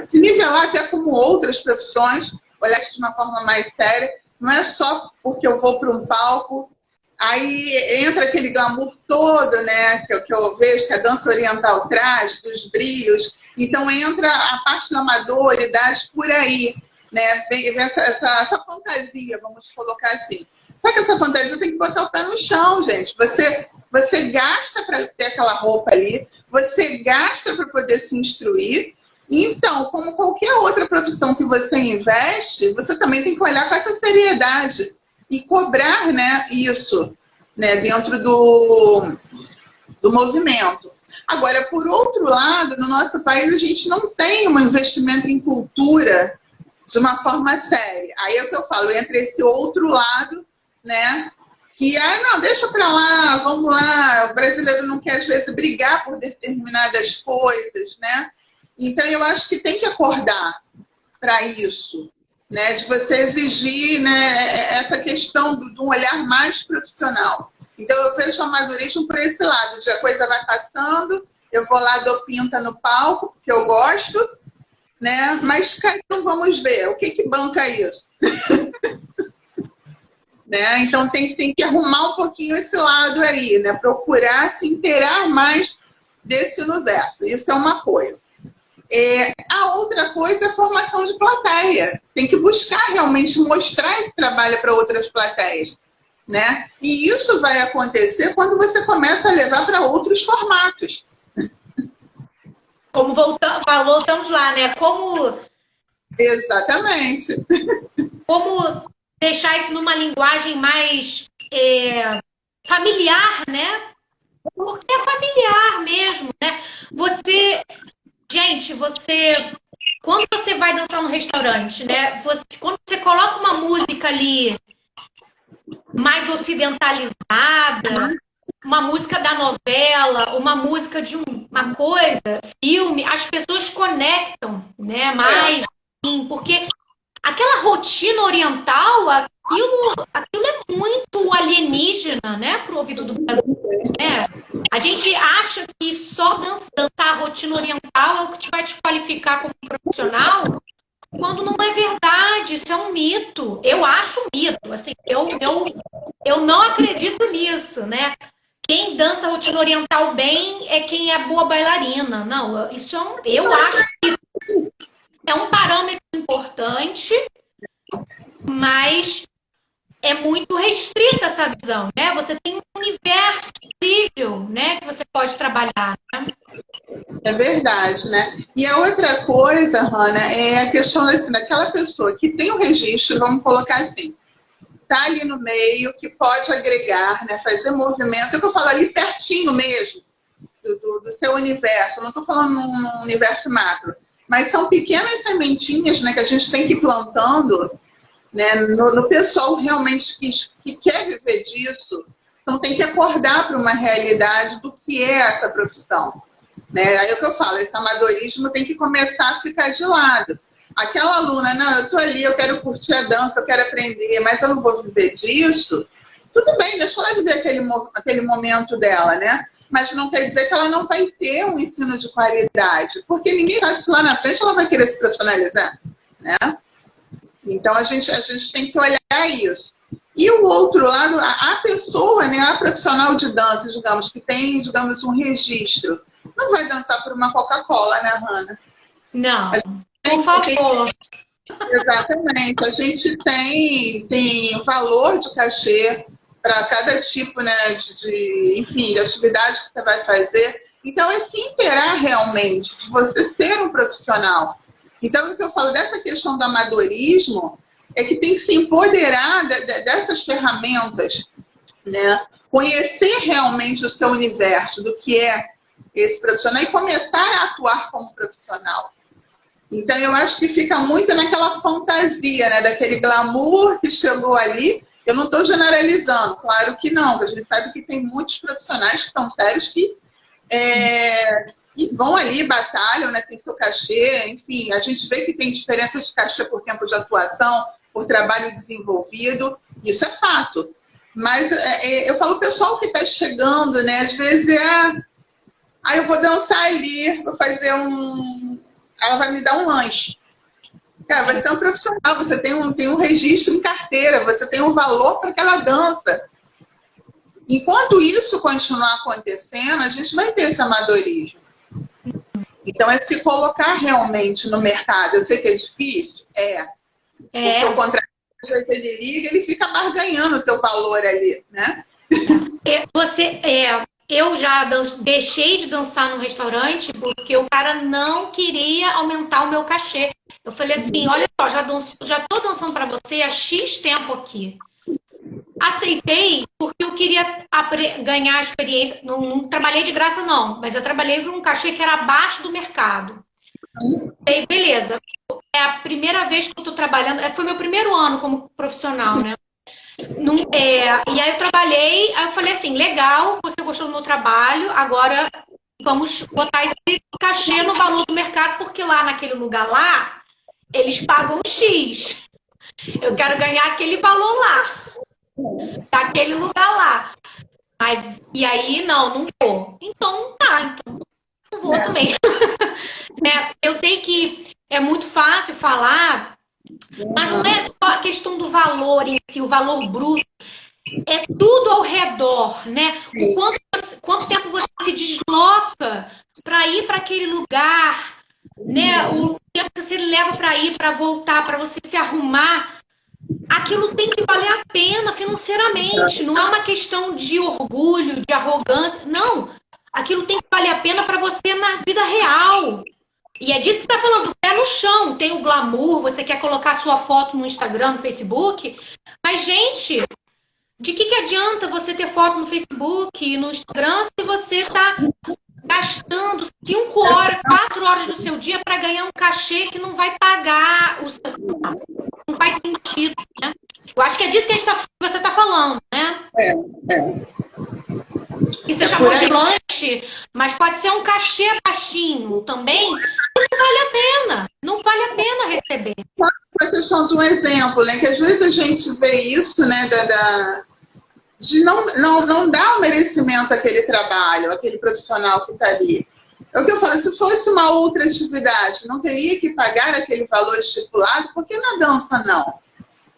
se nivelar até como outras profissões, olhar isso de uma forma mais séria. Não é só porque eu vou para um palco, aí entra aquele glamour todo, né, que eu vejo que a dança oriental traz, dos brilhos. Então entra a parte da amadoridade por aí, né? Vem essa fantasia, vamos colocar assim. Só que essa fantasia tem que botar o pé no chão, gente. Você gasta para ter aquela roupa ali, você gasta para poder se instruir. Então, como qualquer outra profissão que você investe, você também tem que olhar com essa seriedade e cobrar, né, isso, né, dentro do movimento. Agora, por outro lado, no nosso país a gente não tem um investimento em cultura de uma forma séria. Aí é o que eu falo, entre esse outro lado, né, que, não, deixa pra lá, vamos lá, o brasileiro não quer, às vezes, brigar por determinadas coisas, né? Então, eu acho que tem que acordar para isso, né, de você exigir, né, essa questão de um olhar mais profissional. Então, eu vejo o amadorismo por esse lado, de a coisa vai passando, eu vou lá, dou pinta no palco, porque eu gosto, né? Mas, cara, então vamos ver, o que banca isso? Né? Então, tem que arrumar um pouquinho esse lado aí, né? Procurar se inteirar mais desse universo. Isso é uma coisa. A outra coisa é a formação de plateia. Tem que buscar realmente mostrar esse trabalho para outras plateias, né? E isso vai acontecer quando você começa a levar para outros formatos. Como voltamos lá, né? Exatamente. Como deixar isso numa linguagem mais familiar, né? Porque é familiar mesmo, né? Gente, quando você vai dançar no restaurante, né? Quando você coloca uma música ali mais ocidentalizada, uma música da novela, uma música de uma coisa, filme, as pessoas conectam, né? Mais, porque aquela rotina oriental, aquilo é muito alienígena, né? Pro ouvido do brasileiro, né? A gente acha que só dançar a rotina oriental é o que te vai te qualificar como profissional, quando não é verdade, isso é um mito. Eu acho um mito, assim, eu não acredito nisso, né? Quem dança rotina oriental bem é quem é boa bailarina. Não, eu acho que é um parâmetro importante, mas é muito restrita essa visão, né? Você tem um universo incrível, né, que você pode trabalhar, né? É verdade, né? E a outra coisa, Hannah, é a questão assim, daquela pessoa que tem o registro, vamos colocar assim, tá ali no meio, que pode agregar, né, fazer movimento, é o que eu falo ali pertinho mesmo do seu universo, eu não estou falando num universo macro, mas são pequenas sementinhas, né, que a gente tem que ir plantando, né, no pessoal realmente que quer viver disso. Então tem que acordar para uma realidade do que é essa profissão, né? Aí é o que eu falo, esse amadorismo tem que começar a ficar de lado. Aquela aluna, não, eu tô ali, eu quero curtir a dança, eu quero aprender, mas eu não vou viver disso. Tudo bem, deixa ela viver aquele momento dela, né? Mas não quer dizer que ela não vai ter um ensino de qualidade, porque ninguém sabe se lá na frente ela vai querer se profissionalizar, né? Então a gente tem que olhar isso. E o outro lado, a pessoa, né, a profissional de dança, digamos, que tem, digamos, um registro, não vai dançar por uma Coca-Cola, né, Hannah? Não, por favor. Exatamente. A gente tem valor de cachê para cada tipo, né, enfim, de atividade que você vai fazer. Então, é se inteirar realmente, de você ser um profissional. Então, o que eu falo dessa questão do amadorismo é que tem que se empoderar dessas ferramentas, né? Conhecer realmente o seu universo, do que é esse profissional e começar a atuar como profissional. Então, eu acho que fica muito naquela fantasia, né? Daquele glamour que chegou ali. Eu não estou generalizando, claro que não. A gente sabe que tem muitos profissionais que são sérios que e vão ali, batalham, né? Tem seu cachê, enfim. A gente vê que tem diferença de cachê por tempo de atuação, por trabalho desenvolvido. Isso é fato. Mas eu falo, o pessoal que está chegando, né? Às vezes eu vou dançar ali, vou fazer ela vai me dar um lanche. Cara, você é um profissional, você tem um registro em carteira, você tem um valor para aquela dança. Enquanto isso continuar acontecendo, a gente vai ter esse amadorismo. Então, é se colocar realmente no mercado. Eu sei que é difícil, porque o contrato, ele liga, ele fica barganhando o teu valor ali, né? Eu já deixei de dançar no restaurante porque o cara não queria aumentar o meu cachê. Eu falei assim, olha só, já tô dançando para você há X tempo aqui. Aceitei porque eu queria ganhar experiência. Não trabalhei de graça, não, mas eu trabalhei por um cachê que era abaixo do mercado. E aí, beleza. É a primeira vez que eu tô trabalhando, foi meu primeiro ano como profissional, né? E aí eu trabalhei, aí eu falei assim, legal, você gostou do meu trabalho, agora vamos botar esse cachê no valor do mercado, porque lá naquele lugar lá, eles pagam X. Eu quero ganhar aquele valor lá, daquele lugar lá. Mas, e aí, não vou. Então, então não vou também. Eu sei que é muito fácil falar, mas não é só a questão do valor em si, o valor bruto. É tudo ao redor, né? Quanto tempo você se desloca para ir para aquele lugar, né? O tempo que você leva para ir, para voltar, para você se arrumar. Aquilo tem que valer a pena financeiramente. Não é uma questão de orgulho, de arrogância. Não. Aquilo tem que valer a pena para você na vida real. E é disso que você está falando, pé no chão. Tem o glamour, você quer colocar sua foto no Instagram, no Facebook. Mas, gente, de que adianta você ter foto no Facebook e no Instagram se você está gastando 5 horas, 4 horas do seu dia para ganhar um cachê que não vai pagar o seu... Não faz sentido, né? Eu acho que é disso que você está falando, né? E você chamou de lanche, mas pode ser um cachê baixinho também. Não vale a pena. Não vale a pena receber. Só a questão de um exemplo, né? Que às vezes a gente vê isso, né? De não dar o merecimento àquele trabalho, àquele profissional que está ali. É o que eu falo, se fosse uma outra atividade, não teria que pagar aquele valor estipulado, porque na dança não.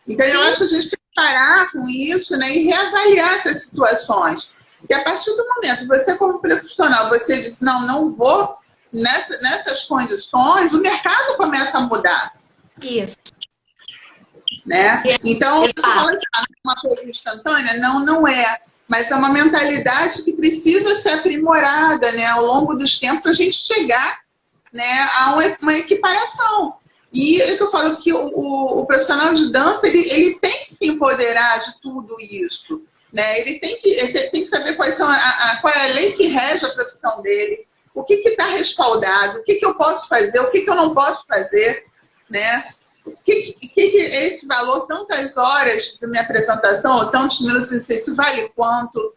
Então, eu acho que a gente tem que parar com isso, né, e reavaliar essas situações. E a partir do momento, você como profissional, você diz, não vou nessas condições, o mercado começa a mudar. Isso. Né? Então, fala assim, uma coisa instantânea? Não é. Mas é uma mentalidade que precisa ser aprimorada, né, ao longo dos tempos para a gente chegar, né, a uma equiparação. E é que eu falo que o profissional de dança ele tem que se empoderar de tudo isso. Né? Ele tem que saber qual é a lei que rege a profissão dele, o que está respaldado, o que eu posso fazer, o que eu não posso fazer, né? O que é esse valor, tantas horas da minha apresentação, ou tantos minutos, isso vale quanto?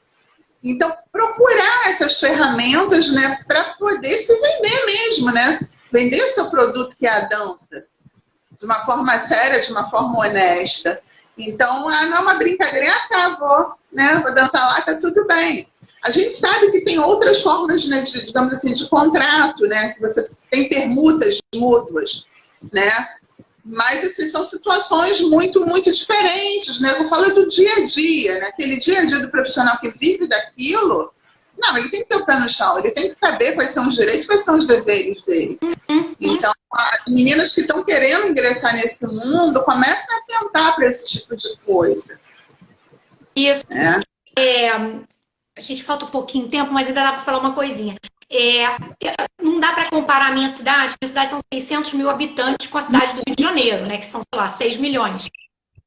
Então, procurar essas ferramentas, né, para poder se vender mesmo, né? Vender seu produto, que é a dança, de uma forma séria, de uma forma honesta. Então, não é uma brincadeira, vou dançar lá, tá tudo bem. A gente sabe que tem outras formas, né, digamos assim, de contrato, né, que você tem permutas mútuas, né? Mas, assim, são situações muito, muito diferentes, né? Eu falo do dia a dia, né? Aquele dia a dia do profissional que vive daquilo, não, ele tem que ter o pé no chão, ele tem que saber quais são os direitos, quais são os deveres dele. Então, as meninas que estão querendo ingressar nesse mundo, começam a atentar para esse tipo de coisa. Isso. A gente falta um pouquinho de tempo, mas ainda dá para falar uma coisinha. Não dá para comparar a minha cidade são 600 mil habitantes com a cidade do Rio de Janeiro, né? Que são, sei lá, 6 milhões.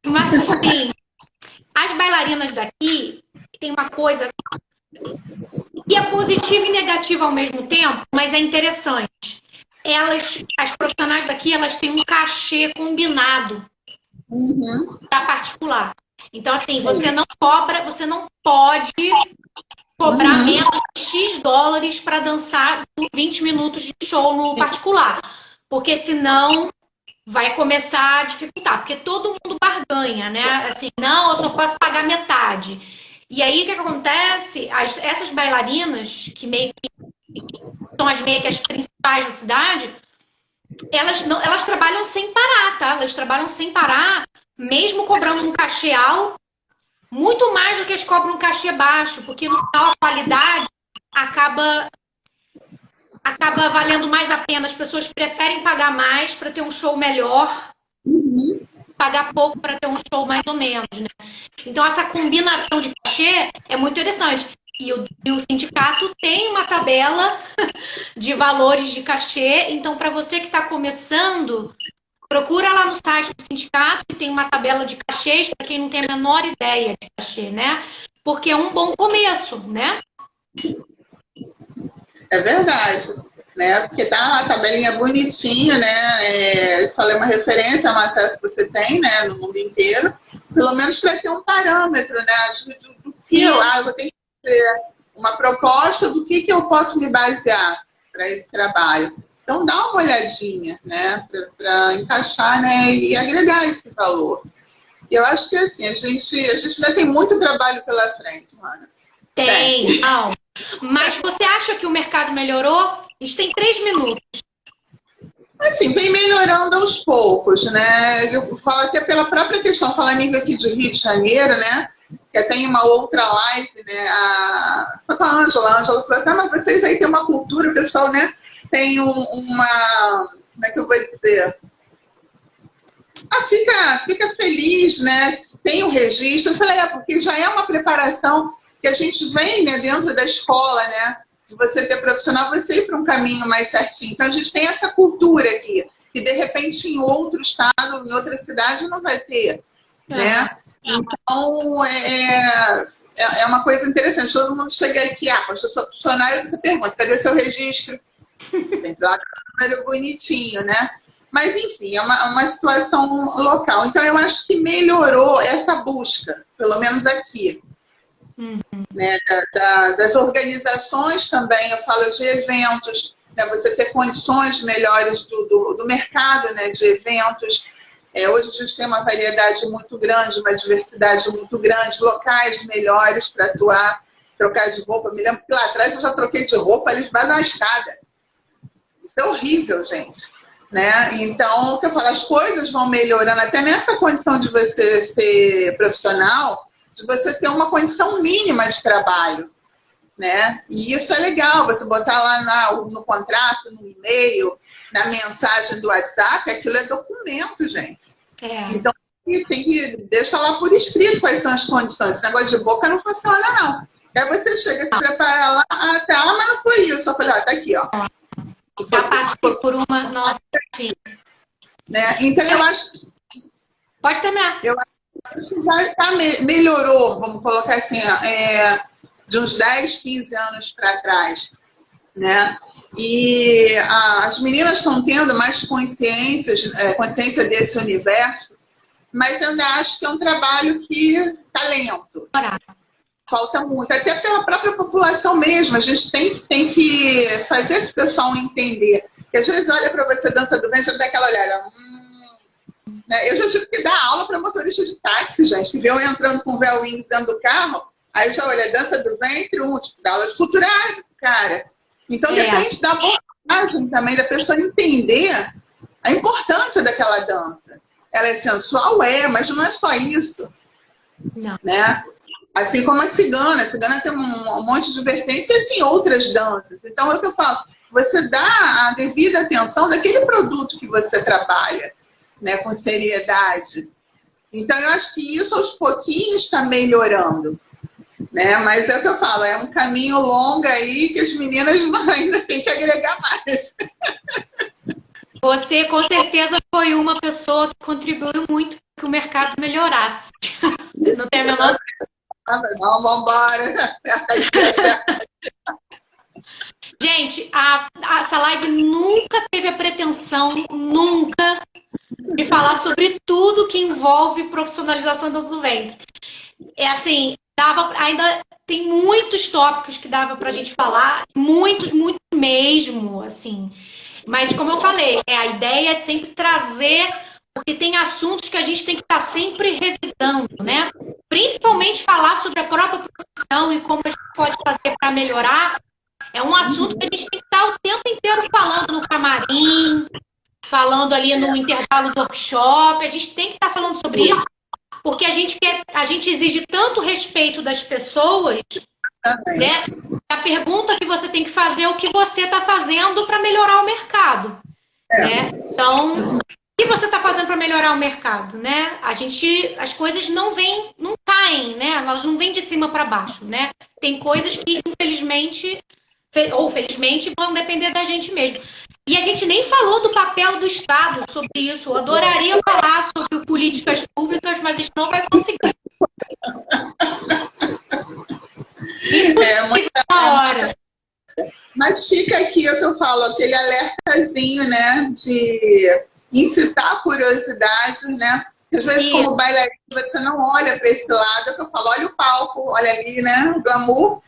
Mas, assim, as bailarinas daqui tem uma coisa que é positiva e negativa ao mesmo tempo, mas é interessante. As profissionais daqui, elas têm um cachê combinado da particular. Então, assim, você não pode cobrar menos de X dólares para dançar 20 minutos de show no particular. Porque senão vai começar a dificultar, porque todo mundo barganha, né? Assim, não, eu só posso pagar metade. E aí, o que acontece? Essas bailarinas, que meio que são meio que as principais da cidade, elas trabalham sem parar, tá? Elas trabalham sem parar, mesmo cobrando um cachê alto, muito mais do que eles cobram um cachê baixo, porque no final a qualidade acaba valendo mais a pena. As pessoas preferem pagar mais para ter um show melhor, pagar pouco para ter um show mais ou menos, né? Então, essa combinação de cachê é muito interessante. E o sindicato tem uma tabela de valores de cachê. Então, para você que está começando, procura lá no site do sindicato, que tem uma tabela de cachês, para quem não tem a menor ideia de cachê, né? Porque é um bom começo, né? É verdade, né? Porque tá uma tabelinha bonitinha, né? Eu falei uma referência, um acesso que você tem, né? No mundo inteiro, pelo menos para ter um parâmetro, né? Do que eu vou ter que fazer uma proposta do que eu posso me basear para esse trabalho. Então dá uma olhadinha, né? Para encaixar, né? E agregar esse valor. E eu acho que assim, a gente ainda tem muito trabalho pela frente, Ana. Tem, não. Mas você acha que o mercado melhorou? A gente tem 3 minutos. Assim, vem melhorando aos poucos, né? Eu falo até pela própria questão, falar nível aqui de Rio de Janeiro, né? Que tem uma outra live, né? Foi com a Ângela falou, tá, mas vocês aí têm uma cultura, o pessoal, né? Tem uma... Como é que eu vou dizer? Fica feliz, né? Tem o registro. Eu falei, porque já é uma preparação que a gente vem, né, dentro da escola, né? De você ter profissional, você ir para um caminho mais certinho. Então, a gente tem essa cultura aqui, que de repente em outro estado, em outra cidade, não vai ter, né? Então, é uma coisa interessante. Todo mundo chega aqui, eu sou funcionário, você pergunta, cadê seu registro? Tem lá um número bonitinho, né? Mas, enfim, é uma situação local. Então, eu acho que melhorou essa busca, pelo menos aqui. Né, das organizações também, eu falo de eventos, né, você ter condições melhores do mercado, né, de eventos. Hoje a gente tem uma variedade muito grande, uma diversidade muito grande, locais melhores para atuar, trocar de roupa. Me lembro que lá atrás eu já troquei de roupa ali debaixo da escada. Isso é horrível, gente. Né? Então, o que eu falo, as coisas vão melhorando, até nessa condição de você ser profissional, de você ter uma condição mínima de trabalho, né? E isso é legal, você botar lá no contrato, no e-mail, na mensagem do WhatsApp, aquilo é documento, gente. Então, tem que deixar lá por escrito quais são as condições. Esse negócio de boca não funciona, não. Aí você chega, se prepara lá, tá, mas não foi isso. Eu falei, tá aqui, ó. Já passei por uma, nossa, filha. Né? Então, eu acho que... Pode terminar. Eu acho que isso melhorou, vamos colocar assim, de uns 10, 15 anos para trás, né? E as meninas estão tendo mais consciência desse universo, mas eu ainda acho que é um trabalho que está lento. Falta muito, até pela própria população mesmo. A gente tem que fazer esse pessoal entender. Porque às vezes olha para você, dança do ventre, já dá aquela olhada. Né? Eu já tive que dar aula para motorista de táxi, gente, que vê eu entrando com o véu wing dentro do carro, aí já olha, dança do ventre, tipo, dá aula de culturário, cara. Então depende da abordagem também, da pessoa entender a importância daquela dança. Ela é sensual, mas não é só isso. Não. Né? Assim como a cigana tem um monte de vertências em outras danças. Então, é o que eu falo, você dá a devida atenção daquele produto que você trabalha, né, com seriedade. Então, eu acho que isso aos pouquinhos está melhorando. Né? Mas é o que eu falo, é um caminho longo aí que as meninas ainda têm que agregar mais. Você, com certeza, foi uma pessoa que contribuiu muito para que o mercado melhorasse. Não tem a menor... Não, vambora. Gente, essa live nunca teve a pretensão, nunca, de falar sobre tudo que envolve profissionalização do dança do ventre. É assim, ainda tem muitos tópicos que dava pra gente falar, muitos mesmo, assim. Mas, como eu falei, a ideia é sempre trazer, porque tem assuntos que a gente tem que estar sempre revisando, né? Principalmente falar sobre a própria profissão e como a gente pode fazer para melhorar. É um assunto que a gente tem que estar o tempo inteiro falando no camarim, falando ali no intervalo do workshop. A gente tem que estar falando sobre isso, porque a gente exige tanto respeito das pessoas, né? A pergunta que você tem que fazer é o que você está fazendo para melhorar o mercado, né? Então, o que você está fazendo para melhorar o mercado, né? As coisas não caem, né? Elas não vêm de cima para baixo, né? Tem coisas que, infelizmente, ou felizmente, vão depender da gente mesmo. E a gente nem falou do papel do Estado sobre isso. Eu adoraria falar sobre políticas públicas, mas a gente não vai conseguir. Muita hora. Mas fica aqui o que eu falo, aquele alertazinho, né, de incitar a curiosidade, né? Às vezes, como bailarina, você não olha para esse lado, é que eu falo, olha o palco, olha ali, né, o glamour,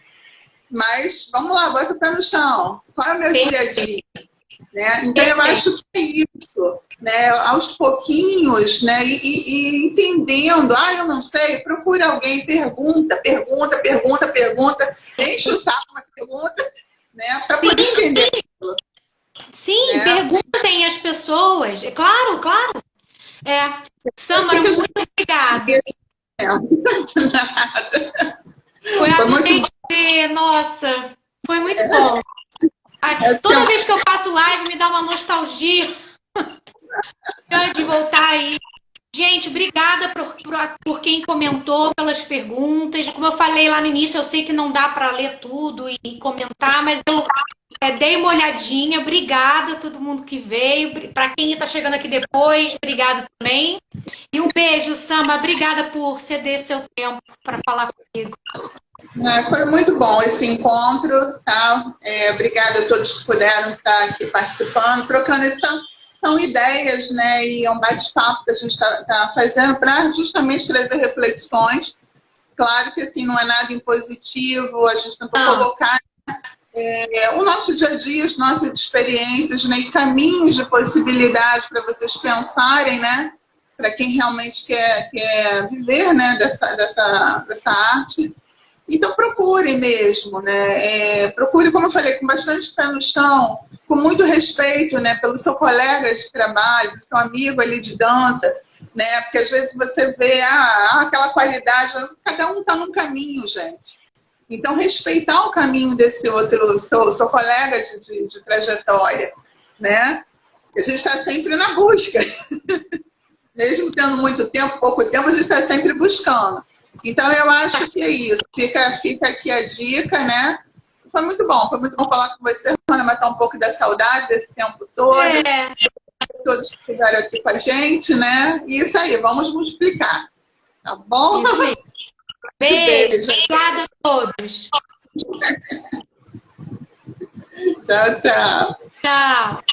mas vamos lá, bota o pé no chão. Qual é o meu dia a dia? Né? Então, eu acho que é isso, né? Aos pouquinhos, né? E entendendo, eu não sei, procura alguém, pergunta, enche o saco uma pergunta, né? Para poder entender. Sim, né? Perguntem às pessoas. Claro. Samara, muito obrigada. Nada. Foi muito bom. Nossa, foi muito bom. Toda vez que eu faço live me dá uma nostalgia de voltar aí. Gente, obrigada por quem comentou, pelas perguntas. Como eu falei lá no início, eu sei que não dá para ler tudo e comentar, mas eu dei uma olhadinha. Obrigada a todo mundo que veio. Para quem está chegando aqui depois, obrigada também. E um beijo, Samba. Obrigada por ceder seu tempo para falar comigo. Foi muito bom esse encontro, tá? Obrigada a todos que puderam estar aqui participando, trocando são ideias, né? E é um bate-papo que a gente está fazendo para justamente trazer reflexões. Claro que assim, não é nada impositivo, a gente tentou colocar o nosso dia a dia, as nossas experiências, né? E caminhos de possibilidade para vocês pensarem, né? Para quem realmente quer viver, né? dessa arte. Então, procure mesmo, né? Procure, como eu falei, com bastante pé no chão, com muito respeito, né? Pelo seu colega de trabalho, pelo seu amigo ali de dança, né? Porque às vezes você vê aquela qualidade, cada um está num caminho, gente. Então, respeitar o caminho desse outro, seu colega de trajetória, né? A gente está sempre na busca. Mesmo tendo muito tempo, pouco tempo, a gente está sempre buscando. Então, eu acho que é isso. Fica aqui a dica, né? Foi muito bom falar com você, Ana, matar um pouco da saudade desse tempo todo. Todos que estiveram aqui com a gente, né? E isso aí, vamos multiplicar. Tá bom? Beijo. Obrigada a todos. Tchau, tchau. Tchau.